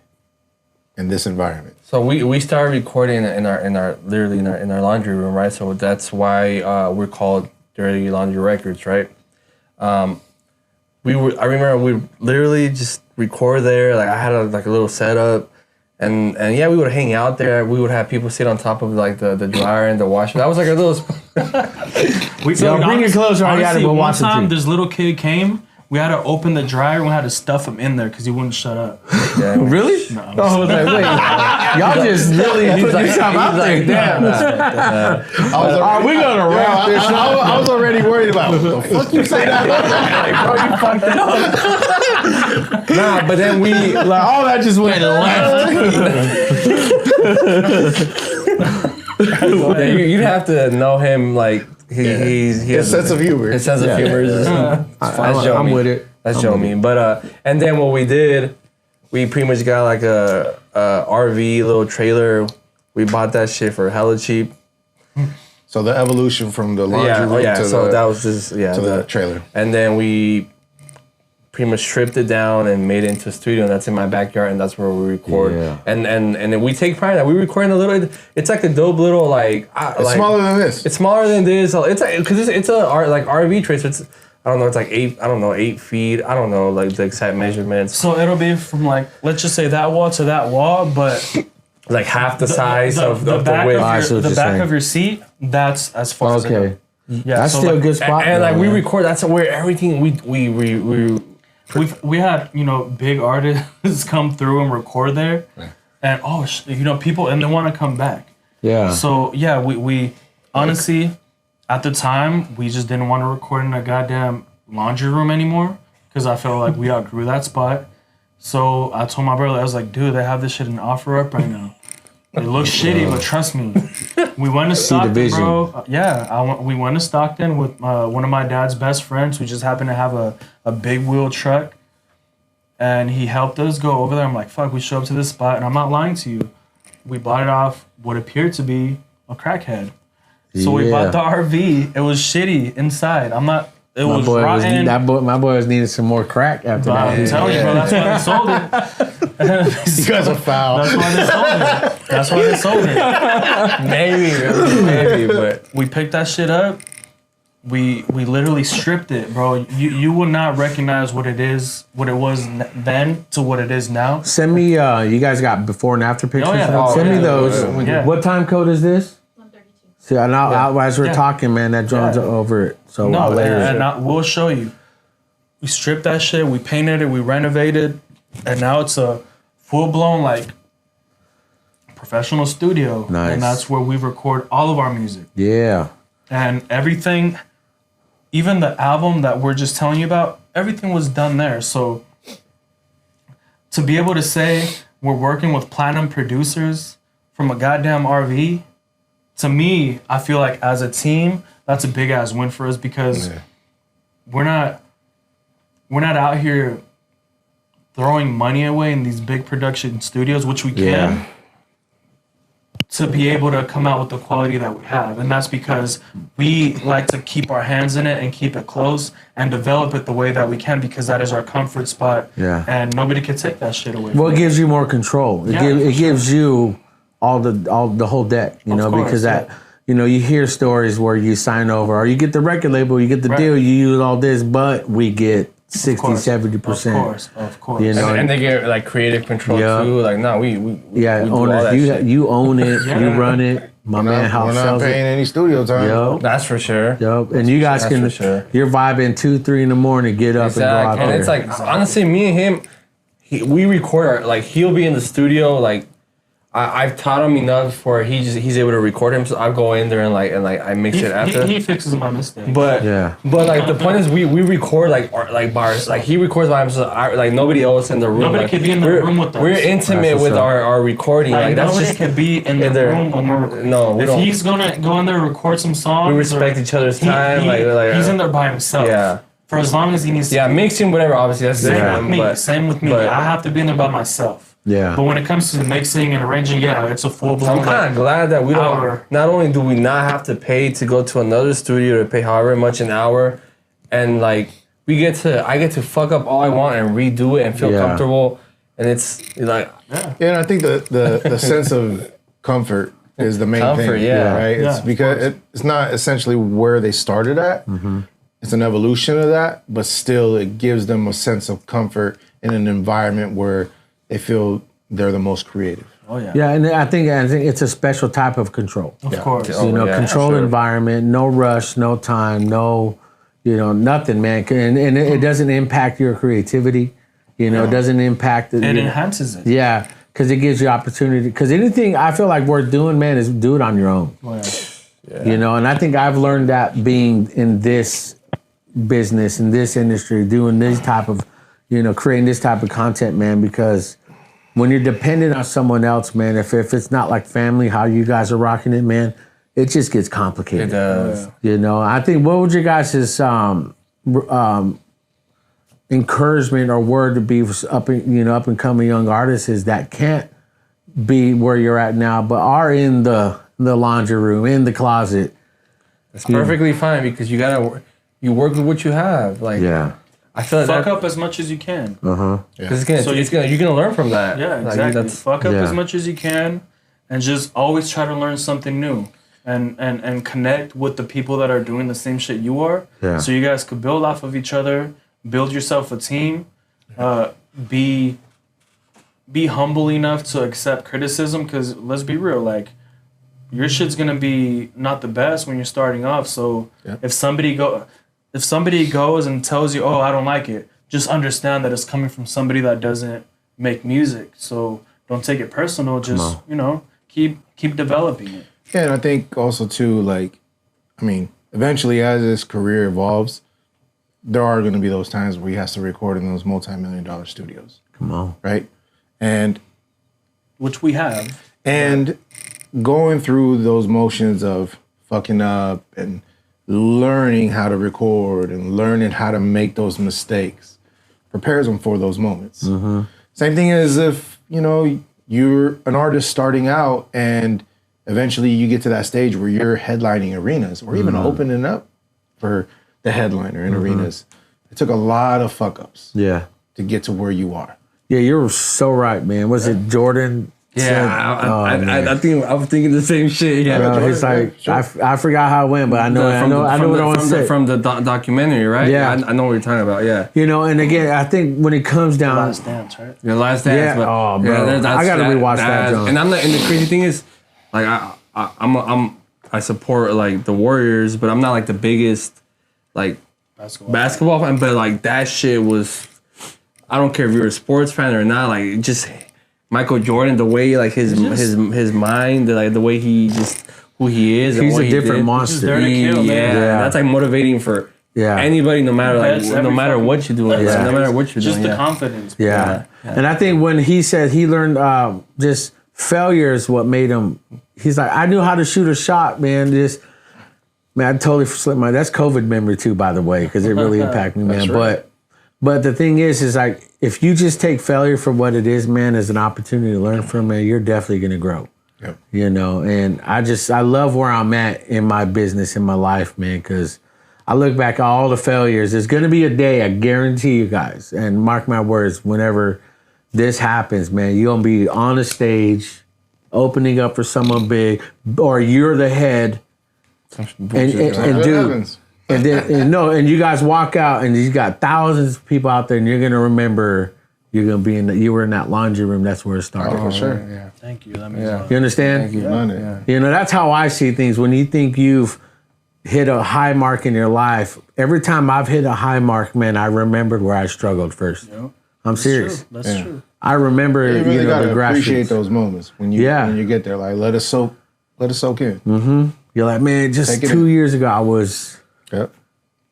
in this environment. So we started recording in our laundry room, right? So that's why we're called Dirty Laundry Records, right? I remember we literally just record there. Like I had a little setup, and yeah, we would hang out there. We would have people sit on top of like the dryer and the washer. That was like a little. Bring it closer. I gotta go watch one time, it. this little kid came. We had to open the dryer and we had to stuff him in there because he wouldn't shut up. Yeah. Really? No, Oh, I was like, wait. Y'all just really put yourself out there. Damn. Are we gonna wrap this up? I was already worried about what the fuck you say that. Bro, you fucked it up. Nah, but then we Like, all that just went left. yeah, you'd have to know him like he has His sense of humor. His sense of humor is just, that's Jomi. I'm with it. That's Jomi. But and then what we did, we pretty much got like a RV little trailer. We bought that shit for hella cheap. So the evolution from the laundry room to so the that was just the trailer. And then we pretty much stripped it down and made it into a studio, and that's in my backyard, and that's where we record. Yeah. And then we take pride in that. We record in a little. It's like a dope little like. It's smaller than this. It's smaller than this. It's because it's a RV trailer. So it's I don't know. It's like 8 feet. I don't know like the exact measurements. So it'll be from like, let's just say that wall to that wall, but Like half the size of the back width. the back of your seat. That's as far as it Okay. goes. Yeah, That's so still like, a good spot. And like though, we man. record. That's where everything we we had big artists come through and record there, and people and they want to come back. Yeah. So yeah, we honestly at the time we just didn't want to record in a goddamn laundry room anymore because I felt like we outgrew that spot. So I told my brother, I was like, dude, they have this shit in offer up right now. It looks shitty, but trust me. We went to Stockton, bro. We went to Stockton with one of my dad's best friends who just happened to have a big wheel truck. And he helped us go over there. I'm like, fuck, we show up to this spot. And I'm not lying to you. We bought it off what appeared to be a crackhead. So we bought the RV. It was shitty inside. It was rotten. My boy was needing some more crack after that. I'm telling you, bro, that's why they sold it. You guys are foul. That's why they sold it. maybe, but We picked that shit up. We literally stripped it, bro. You would not recognize what it was then to what it is now. Send me, you guys got before and after pictures? yeah. Send me yeah. those. Yeah. What time code is this? 132. See, and as we're Yeah. talking, man, that drone's over it. So No, I'll later. and we'll show you. We stripped that shit. We painted it. We renovated, and now it's a full blown like professional studio. Nice. And that's where we record all of our music Yeah. and everything. Even the album that we're just telling you about, everything was done there. So to be able to say we're working with platinum producers from a goddamn RV, to me, I feel like as a team, that's a big ass win for us because we're not out here throwing money away in these big production studios, which we can, to be able to come out with the quality that we have. And that's because we like to keep our hands in it and keep it close and develop it the way that we can because that is our comfort spot. Yeah. And nobody can take that shit away. Well, from it gives you more control. It gives you all the whole deck, course, because that, you hear stories where you sign over or you get the record label, you get the deal, you use all this, but we get 60, 70%. Of course. and they get like creative control too. Like no, we do all owners, that shit. you own it, you run it. My man, how We're not sells paying it. any studio time. Yup. That's for sure. Yup. And you guys That's can, for sure. you're vibing 2, 3 in the morning, get up and go out And there. it's like honestly, me and him, we record like he'll be in the studio like. I've taught him enough where he's able to record him, so I'll go in there and I mix it after. He fixes my mistakes. But like the point is we record like bars, like he records by himself, like nobody else in the room. Nobody like, could be in the room with us. We're intimate with our recording. Like that's nobody just could be in the room when we're recording. No, we if don't. he's gonna go in there and record some songs, We respect each other's time. He's in there by himself. Yeah. For as long as he needs to. Yeah, mixing whatever. Obviously, that's Same with me. I have to be in there by myself. Yeah. But when it comes to mixing and arranging, it's a full blown. I'm kind of glad that we don't. hour. Not only do we not have to pay to go to another studio to pay however much an hour, and like I get to fuck up all I want and redo it and feel comfortable, and it's like And I think the sense of comfort is the main thing. Right? It's because it's not essentially where they started at. Mm-hmm. It's an evolution of that, but still it gives them a sense of comfort in an environment where they feel they're the most creative. Oh yeah. Yeah, and I think it's a special type of control. Of course. Controlled environment, no rush, no time, no, nothing, man. And it doesn't impact your creativity. It doesn't impact it. It enhances it. Yeah, because it gives you opportunity. Because anything I feel like worth doing, man, is do it on your own. Oh, yeah. And I think I've learned that being in this business, in this industry, doing this type of, creating this type of content, man, because when you're dependent on someone else, man, if it's not like family, how you guys are rocking it, man, it just gets complicated. it does. I think what would you guys' encouragement or word to be for up and coming young artists is that can't be where you're at now, but are in the laundry room, in the closet. It's perfectly fine because you work with what you have. Like I feel like Fuck up as much as you can. Because you're gonna learn from that. Yeah, Like, exactly. Fuck up as much as you can, and just always try to learn something new. and connect with the people that are doing the same shit you are. Yeah. So you guys could build off of each other, build yourself a team, be humble enough to accept criticism, because let's be real, like your shit's gonna be not the best when you're starting off. So if somebody goes and tells you, oh, I don't like it, just understand that it's coming from somebody that doesn't make music. So don't take it personal. Just keep developing it. Yeah, and I think also too, like, I mean, eventually as this career evolves, there are going to be those times where he has to record in those multi-million-dollar studios. Come on. Right? And which we have. And going through those motions of fucking up and learning how to record and learning how to make those mistakes prepares them for those moments. Mm-hmm. Same thing as if, you're an artist starting out and eventually you get to that stage where you're headlining arenas or even opening up for the headliner in arenas. It took a lot of fuck ups to get to where you are. Yeah, you're so right, man. Was it Jordan? I think I was thinking the same shit. Yeah, bro, it's like I forgot how it went, but I know what I want to say from the documentary, right? Yeah, I know what you're talking about. Yeah, and again, I think when it comes down, Last Dance, right? The Last Dance. Yeah, but, bro, I gotta rewatch that. John. And I'm not. And the crazy thing is, like, I support like the Warriors, but I'm not like the biggest like basketball fan. But like that shit was, I don't care if you're a sports fan or not. Like just Michael Jordan, the way like his mind, like the way he just who he is. He's and what a different monster. That's like motivating for anybody, no matter what you're doing. No matter what you're doing. Just the confidence. Yeah. And I think when he said he learned just failure is what made him. He's like, I knew how to shoot a shot, man. I totally slipped my. That's COVID memory too, by the way, because it really impacted me, man. Right. But the thing is like, if you just take failure for what it is, man, as an opportunity to learn from it, you're definitely gonna grow. Yep. And I love where I'm at in my business, in my life, man, because I look back at all the failures. There's gonna be a day, I guarantee you guys, and mark my words, whenever this happens, man, you're gonna be on a stage, opening up for someone big, or you're the head, and you guys walk out and you got thousands of people out there, and you're gonna remember you were in that laundry room. That's where it started. Oh, sure. Yeah. Thank you. That means a lot. You understand? Thank you. That's how I see things. When you think you've hit a high mark in your life, every time I've hit a high mark, man, I remembered where I struggled first. Yep. I'm serious. That's true. I remember, you really gotta the grassroots. appreciate those moments when you get there. Like let it soak in. Mm-hmm. You're like, man, just 2 years ago I was. Yep.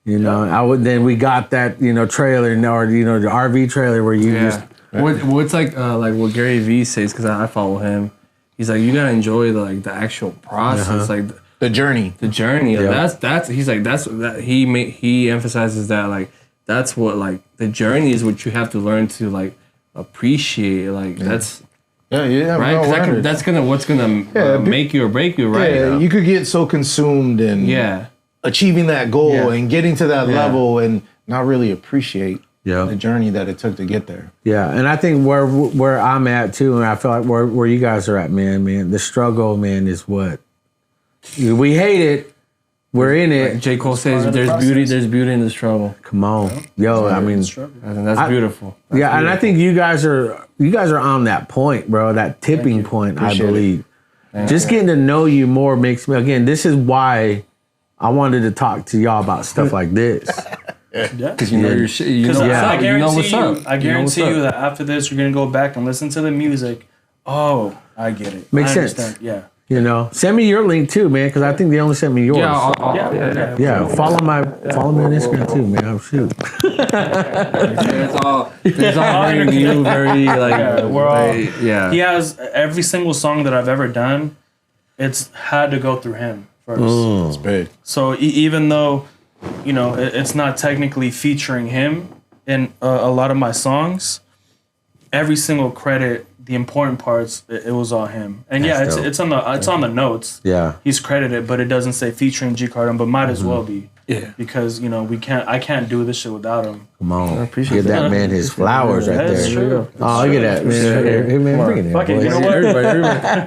Then we got that trailer or the RV trailer where you just. What's like what Gary Vee says, because I follow him. He's like, you gotta enjoy the actual process, like the journey. The journey. That's he's like he emphasizes that like that's what like the journey is what you have to learn to like appreciate. Like that's right. No, that's what's gonna make you or break you, right? Yeah, you could get so consumed in achieving that goal and getting to that level and not really appreciate the journey that it took to get there. Yeah, and I think where I'm at too, and I feel like where you guys are at, man, the struggle, man, is what we hate it. We're in it. Like J. Cole says, "There's beauty in the struggle." Come on, I mean, that's beautiful. And I think you guys are on that point, bro. That tipping point, I believe. Just getting to know you more makes me. Again, this is why I wanted to talk to y'all about stuff like this. Because you know your shit. You know what's up. I guarantee you that after this, you're gonna go back and listen to the music. Oh, I get it. Makes sense. Yeah. Send me your link too, man, because I think they only sent me yours. Yeah. Follow me on Instagram too, man. I'm shoot. It's all very new, very like. He has every single song that I've ever done. It's had to go through him first. That's big. So even though, it's not technically featuring him in a lot of my songs, every single credit the important parts, it was all him. And yeah, That's it's on the notes. Yeah. He's credited, but it doesn't say featuring G Cardona, but might as well be. Yeah. Because I can't do this shit without him. Come on. appreciate Give that man his flowers right That's there. true. Oh, look at that. Man, hey, man, bring it in, Fuck it, boys. you know what? Everybody,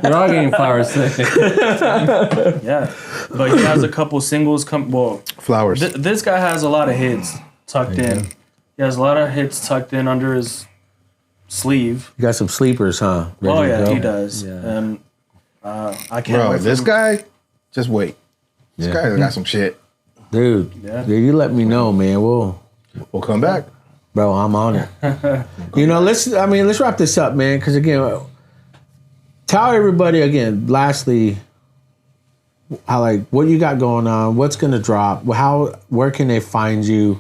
we're all getting flowers today. Yeah. But he has a couple singles Flowers. This guy has a lot of hits tucked in. He has a lot of hits tucked in under his sleeve. You got some sleepers, huh? Ready Oh to yeah, go? he does. Yeah. And I can't Bro, wait for this him. guy, just wait. This Yeah. guy got some shit. Dude, Yeah. you let me know, man. We'll come back. Bro, I'm on it. Let's wrap this up, man. Because again, tell everybody again. Lastly, how what you got going on, what's gonna drop, where can they find you,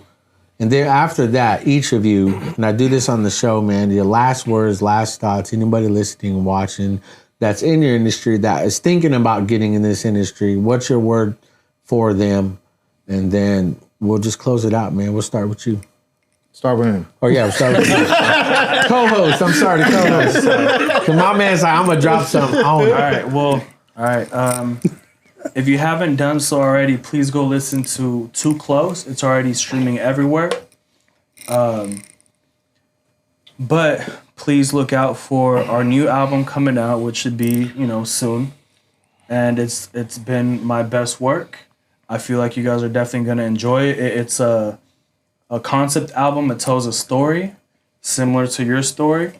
and then after that, each of you, and I do this on the show, man. Your last words, last thoughts. Anybody listening and watching that's in your industry that is thinking about getting in this industry, what's your word for them? And then we'll just close it out, man. We'll start with you. Start with him. Oh, yeah, we'll start with you. Co-host. I'm sorry, the co-host. Because my man's like, I'm going to drop something on it. All right. If you haven't done so already, please go listen to Too Close. It's already streaming everywhere. But please look out for our new album coming out, which should be, soon. And it's been my best work. I feel like you guys are definitely going to enjoy it. It's a concept album. It tells a story similar to your story.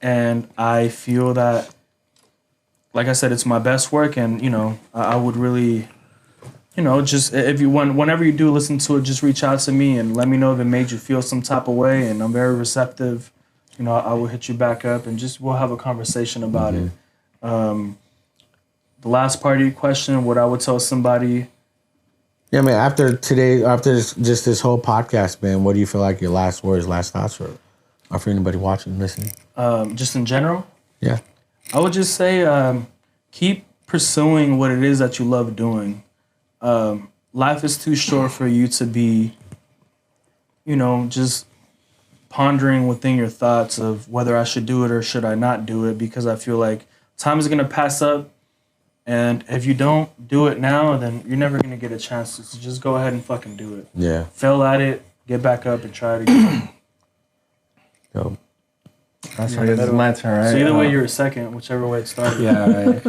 And I feel that, like I said, it's my best work. And, I would really, just whenever you do listen to it, just reach out to me and let me know if it made you feel some type of way. And I'm very receptive. I will hit you back up and we'll have a conversation about it. The last part of your question, what I would tell somebody. Yeah, man, after this whole podcast, man, what do you feel like your last words, last thoughts are for anybody watching, listening? Just in general? Yeah. I would just say keep pursuing what it is that you love doing. Life is too short for you to be, just pondering within your thoughts of whether I should do it or should I not do it, because I feel like time is going to pass up. And if you don't do it now, then you're never going to get a chance to. So just go ahead and fucking do it. Yeah. Fail at it, get back up and try it again. Dope. That's right. It's my turn, right? So either way, you're a second, whichever way it started. Yeah, right.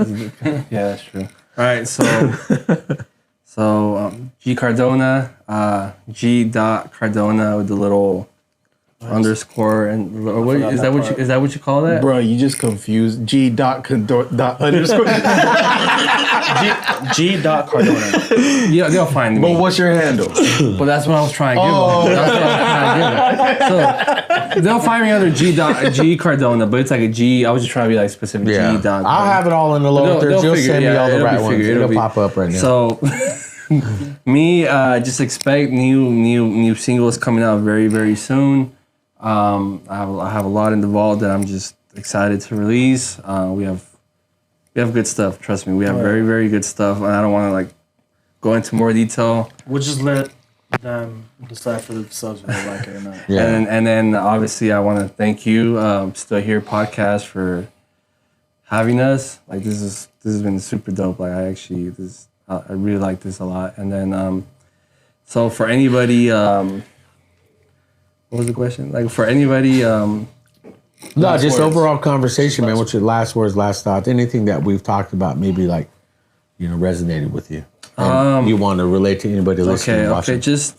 Yeah, that's true. All right, so G Cardona, G.Cardona with the little underscore and or what is that? Is that what you call that? Bro, you just confused G.underscore. G.Cardona. Yeah, they'll find me. But what's your handle? But that's what I was trying to give them. That's what I was trying to give them. So they'll find me under G Cardona, but it's like a G. I was just trying to be like specific. Yeah. G. I'll have it all in the lower thirds. You'll send me all the right ones. It'll pop up right now. So me, just expect new singles coming out very, very soon. I have a lot in the vault that I'm just excited to release. We have good stuff. Trust me, we have very, very good stuff. And I don't want to go into more detail. We'll just let them decide for themselves if they like it or not. Yeah. And then obviously I want to thank you, Still Here Podcast, for having us. This has been super dope. I really like this a lot. And then so for anybody. What was the question? For anybody, no, just overall conversation, man. What's your last words, last thoughts? Anything that we've talked about, maybe resonated with you. And you want to relate to anybody listening and watching? Okay. Just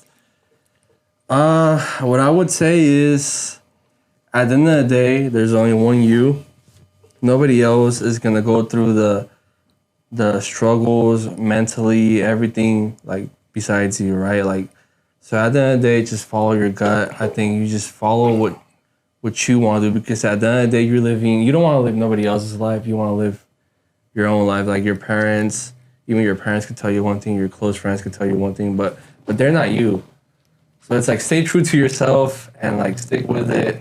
what I would say is, at the end of the day, there's only one you. Nobody else is gonna go through the struggles mentally, everything besides you, right? So at the end of the day, just follow your gut. I think you just follow what you want to do, because at the end of the day, you don't want to live nobody else's life. You want to live your own life. Your parents, even your parents can tell you one thing, your close friends can tell you one thing, but they're not you. So it's stay true to yourself and stick with it.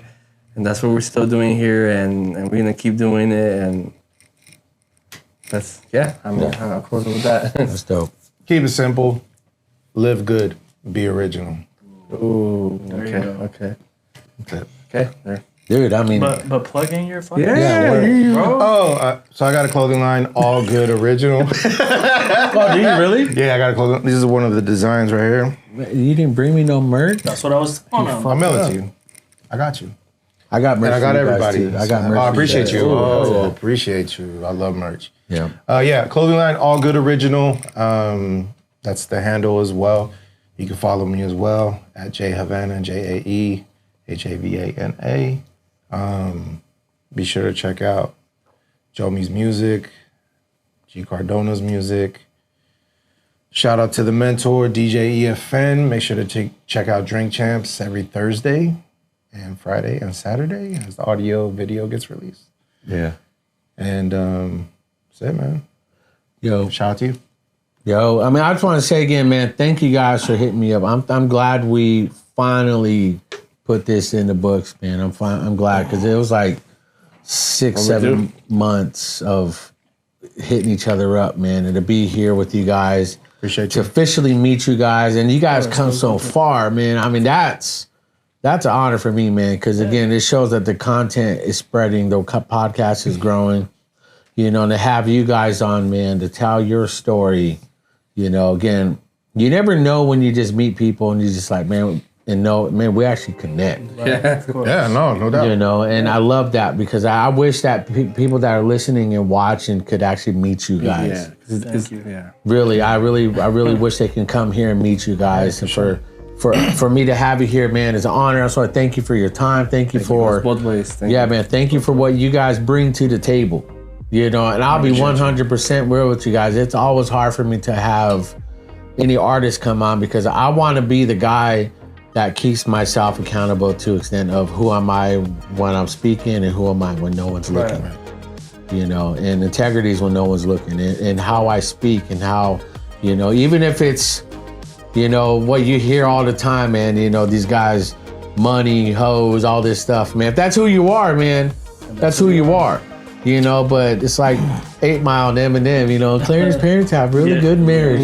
And that's what we're still doing here, and we're going to keep doing it. And that's, I'll close it with that. That's dope. Keep it simple. Live good. Be original. Ooh, There you go. okay. That's it. Okay, there. Dude, I mean, But plug in your fucking Oh, so I got a clothing line, All Good Original. oh, do you really? Yeah, I got a clothing. This is one of the designs right here. You didn't bring me no merch. That's what I was. Oh no. I'll mail it to you. I got you. I got merch. And I got for you guys, everybody. too. I got merch. Oh, I for appreciate you. guys. Oh, appreciate you. I love merch. Yeah. Yeah, clothing line, All Good Original. That's the handle as well. You can follow me as well at Havana, JaeHavana. Be sure to check out Jomi's music, Cardona's music. Shout out to the mentor, DJ EFN. Make sure to check out Drink Champs every Thursday and Friday and Saturday as the audio video gets released. Yeah. And that's it, man. Yo, Shout out to you. Yo, I mean, I just want to say again, man, thank you guys for hitting me up. I'm glad we finally put this in the books, man. I'm glad because it was like 6-7 months of hitting each other up, man, and to be here with you guys. Appreciate to you. officially meet you guys, and you guys come so far, man. I mean, that's an honor for me, man, because again, it shows that the content is spreading, the podcast is growing. You know, and to have you guys on, man, to tell your story. You know, again, you never know when you just meet people and you're just like, man, man, we actually connect. Yeah, no doubt. You know, and I love that because I wish that people that are listening and watching could actually meet you guys. Yeah. Really, I really wish they can come here and meet you guys. And for me to have you here, man, is an honor. So I thank you for your time. Thank you for both ways. Thank you. man. Thank you for what you guys bring to the table. You know, and I'll be 100% real with you guys. It's always hard for me to have any artist come on because I want to be the guy that keeps myself accountable to extent of who am I when I'm speaking and who am I when no one's looking. Right. You know, and integrity is when no one's looking, and how I speak and how, you know, even if it's, you know, what you hear all the time, man, you know, these guys, money, hoes, all this stuff, man. If that's who you are, man, that's who you are. You know, but it's like 8 Mile and Eminem, you know, Clarence parents have really good marriage.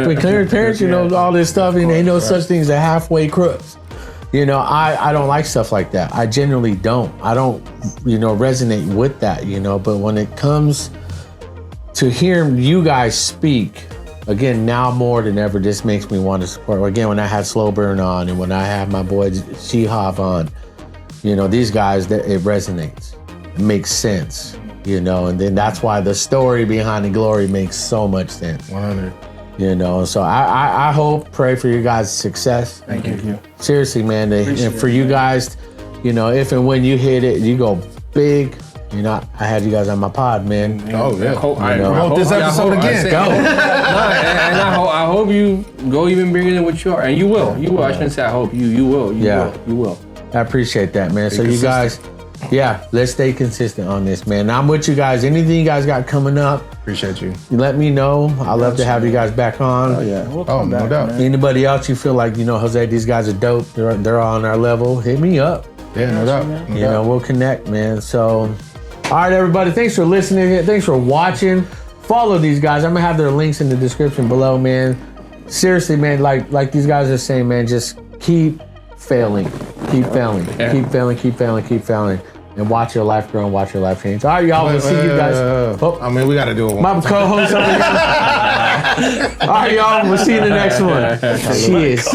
With Clarence parents, you know, all this stuff, and ain't no such thing as a halfway crooks. You know, I don't like stuff like that. I genuinely don't. I don't, you know, resonate with that, you know, but when it comes to hearing you guys speak, again, now more than ever, this makes me want to support. Again, when I had Slow Burn on and when I have my boy Shehav on, you know, these guys, it resonates. It makes sense, you know, and then that's why the story behind the glory makes so much sense. 100. You know, so I hope, pray for you guys' success. Thank you. Seriously, man, and for you guys, you know, if and when you hit it, you go big. You know, I had you guys on my pod, man. Oh, yeah. I hope this episode again. Go. And I hope you go even bigger than what you are. And you will. You will. I shouldn't say I hope. You will. You will. I appreciate that, man. So you guys, let's stay consistent on this, man. Now I'm with you guys. Anything you guys got coming up, Appreciate you. you let me know. I'd love to have you guys back on. Oh yeah. We'll Oh, come no back, doubt. man. Anybody else you feel like, you know, Jose, these guys are dope. They're on our level. Hit me up. Yeah, no doubt. You know, we'll connect, man. So, all right, everybody. Thanks for listening. Thanks for watching. Follow these guys. I'm gonna have their links in the description below, man. Seriously, man. Like these guys are saying, man. Just keep failing. Keep failing. Yeah. Keep failing. Keep failing. Keep failing. And watch your life grow and watch your life change. All right, y'all. We'll see you guys. Oh, I mean, we got to do it. my co-host over here. All right, y'all. We'll see you in the next one. Cheers.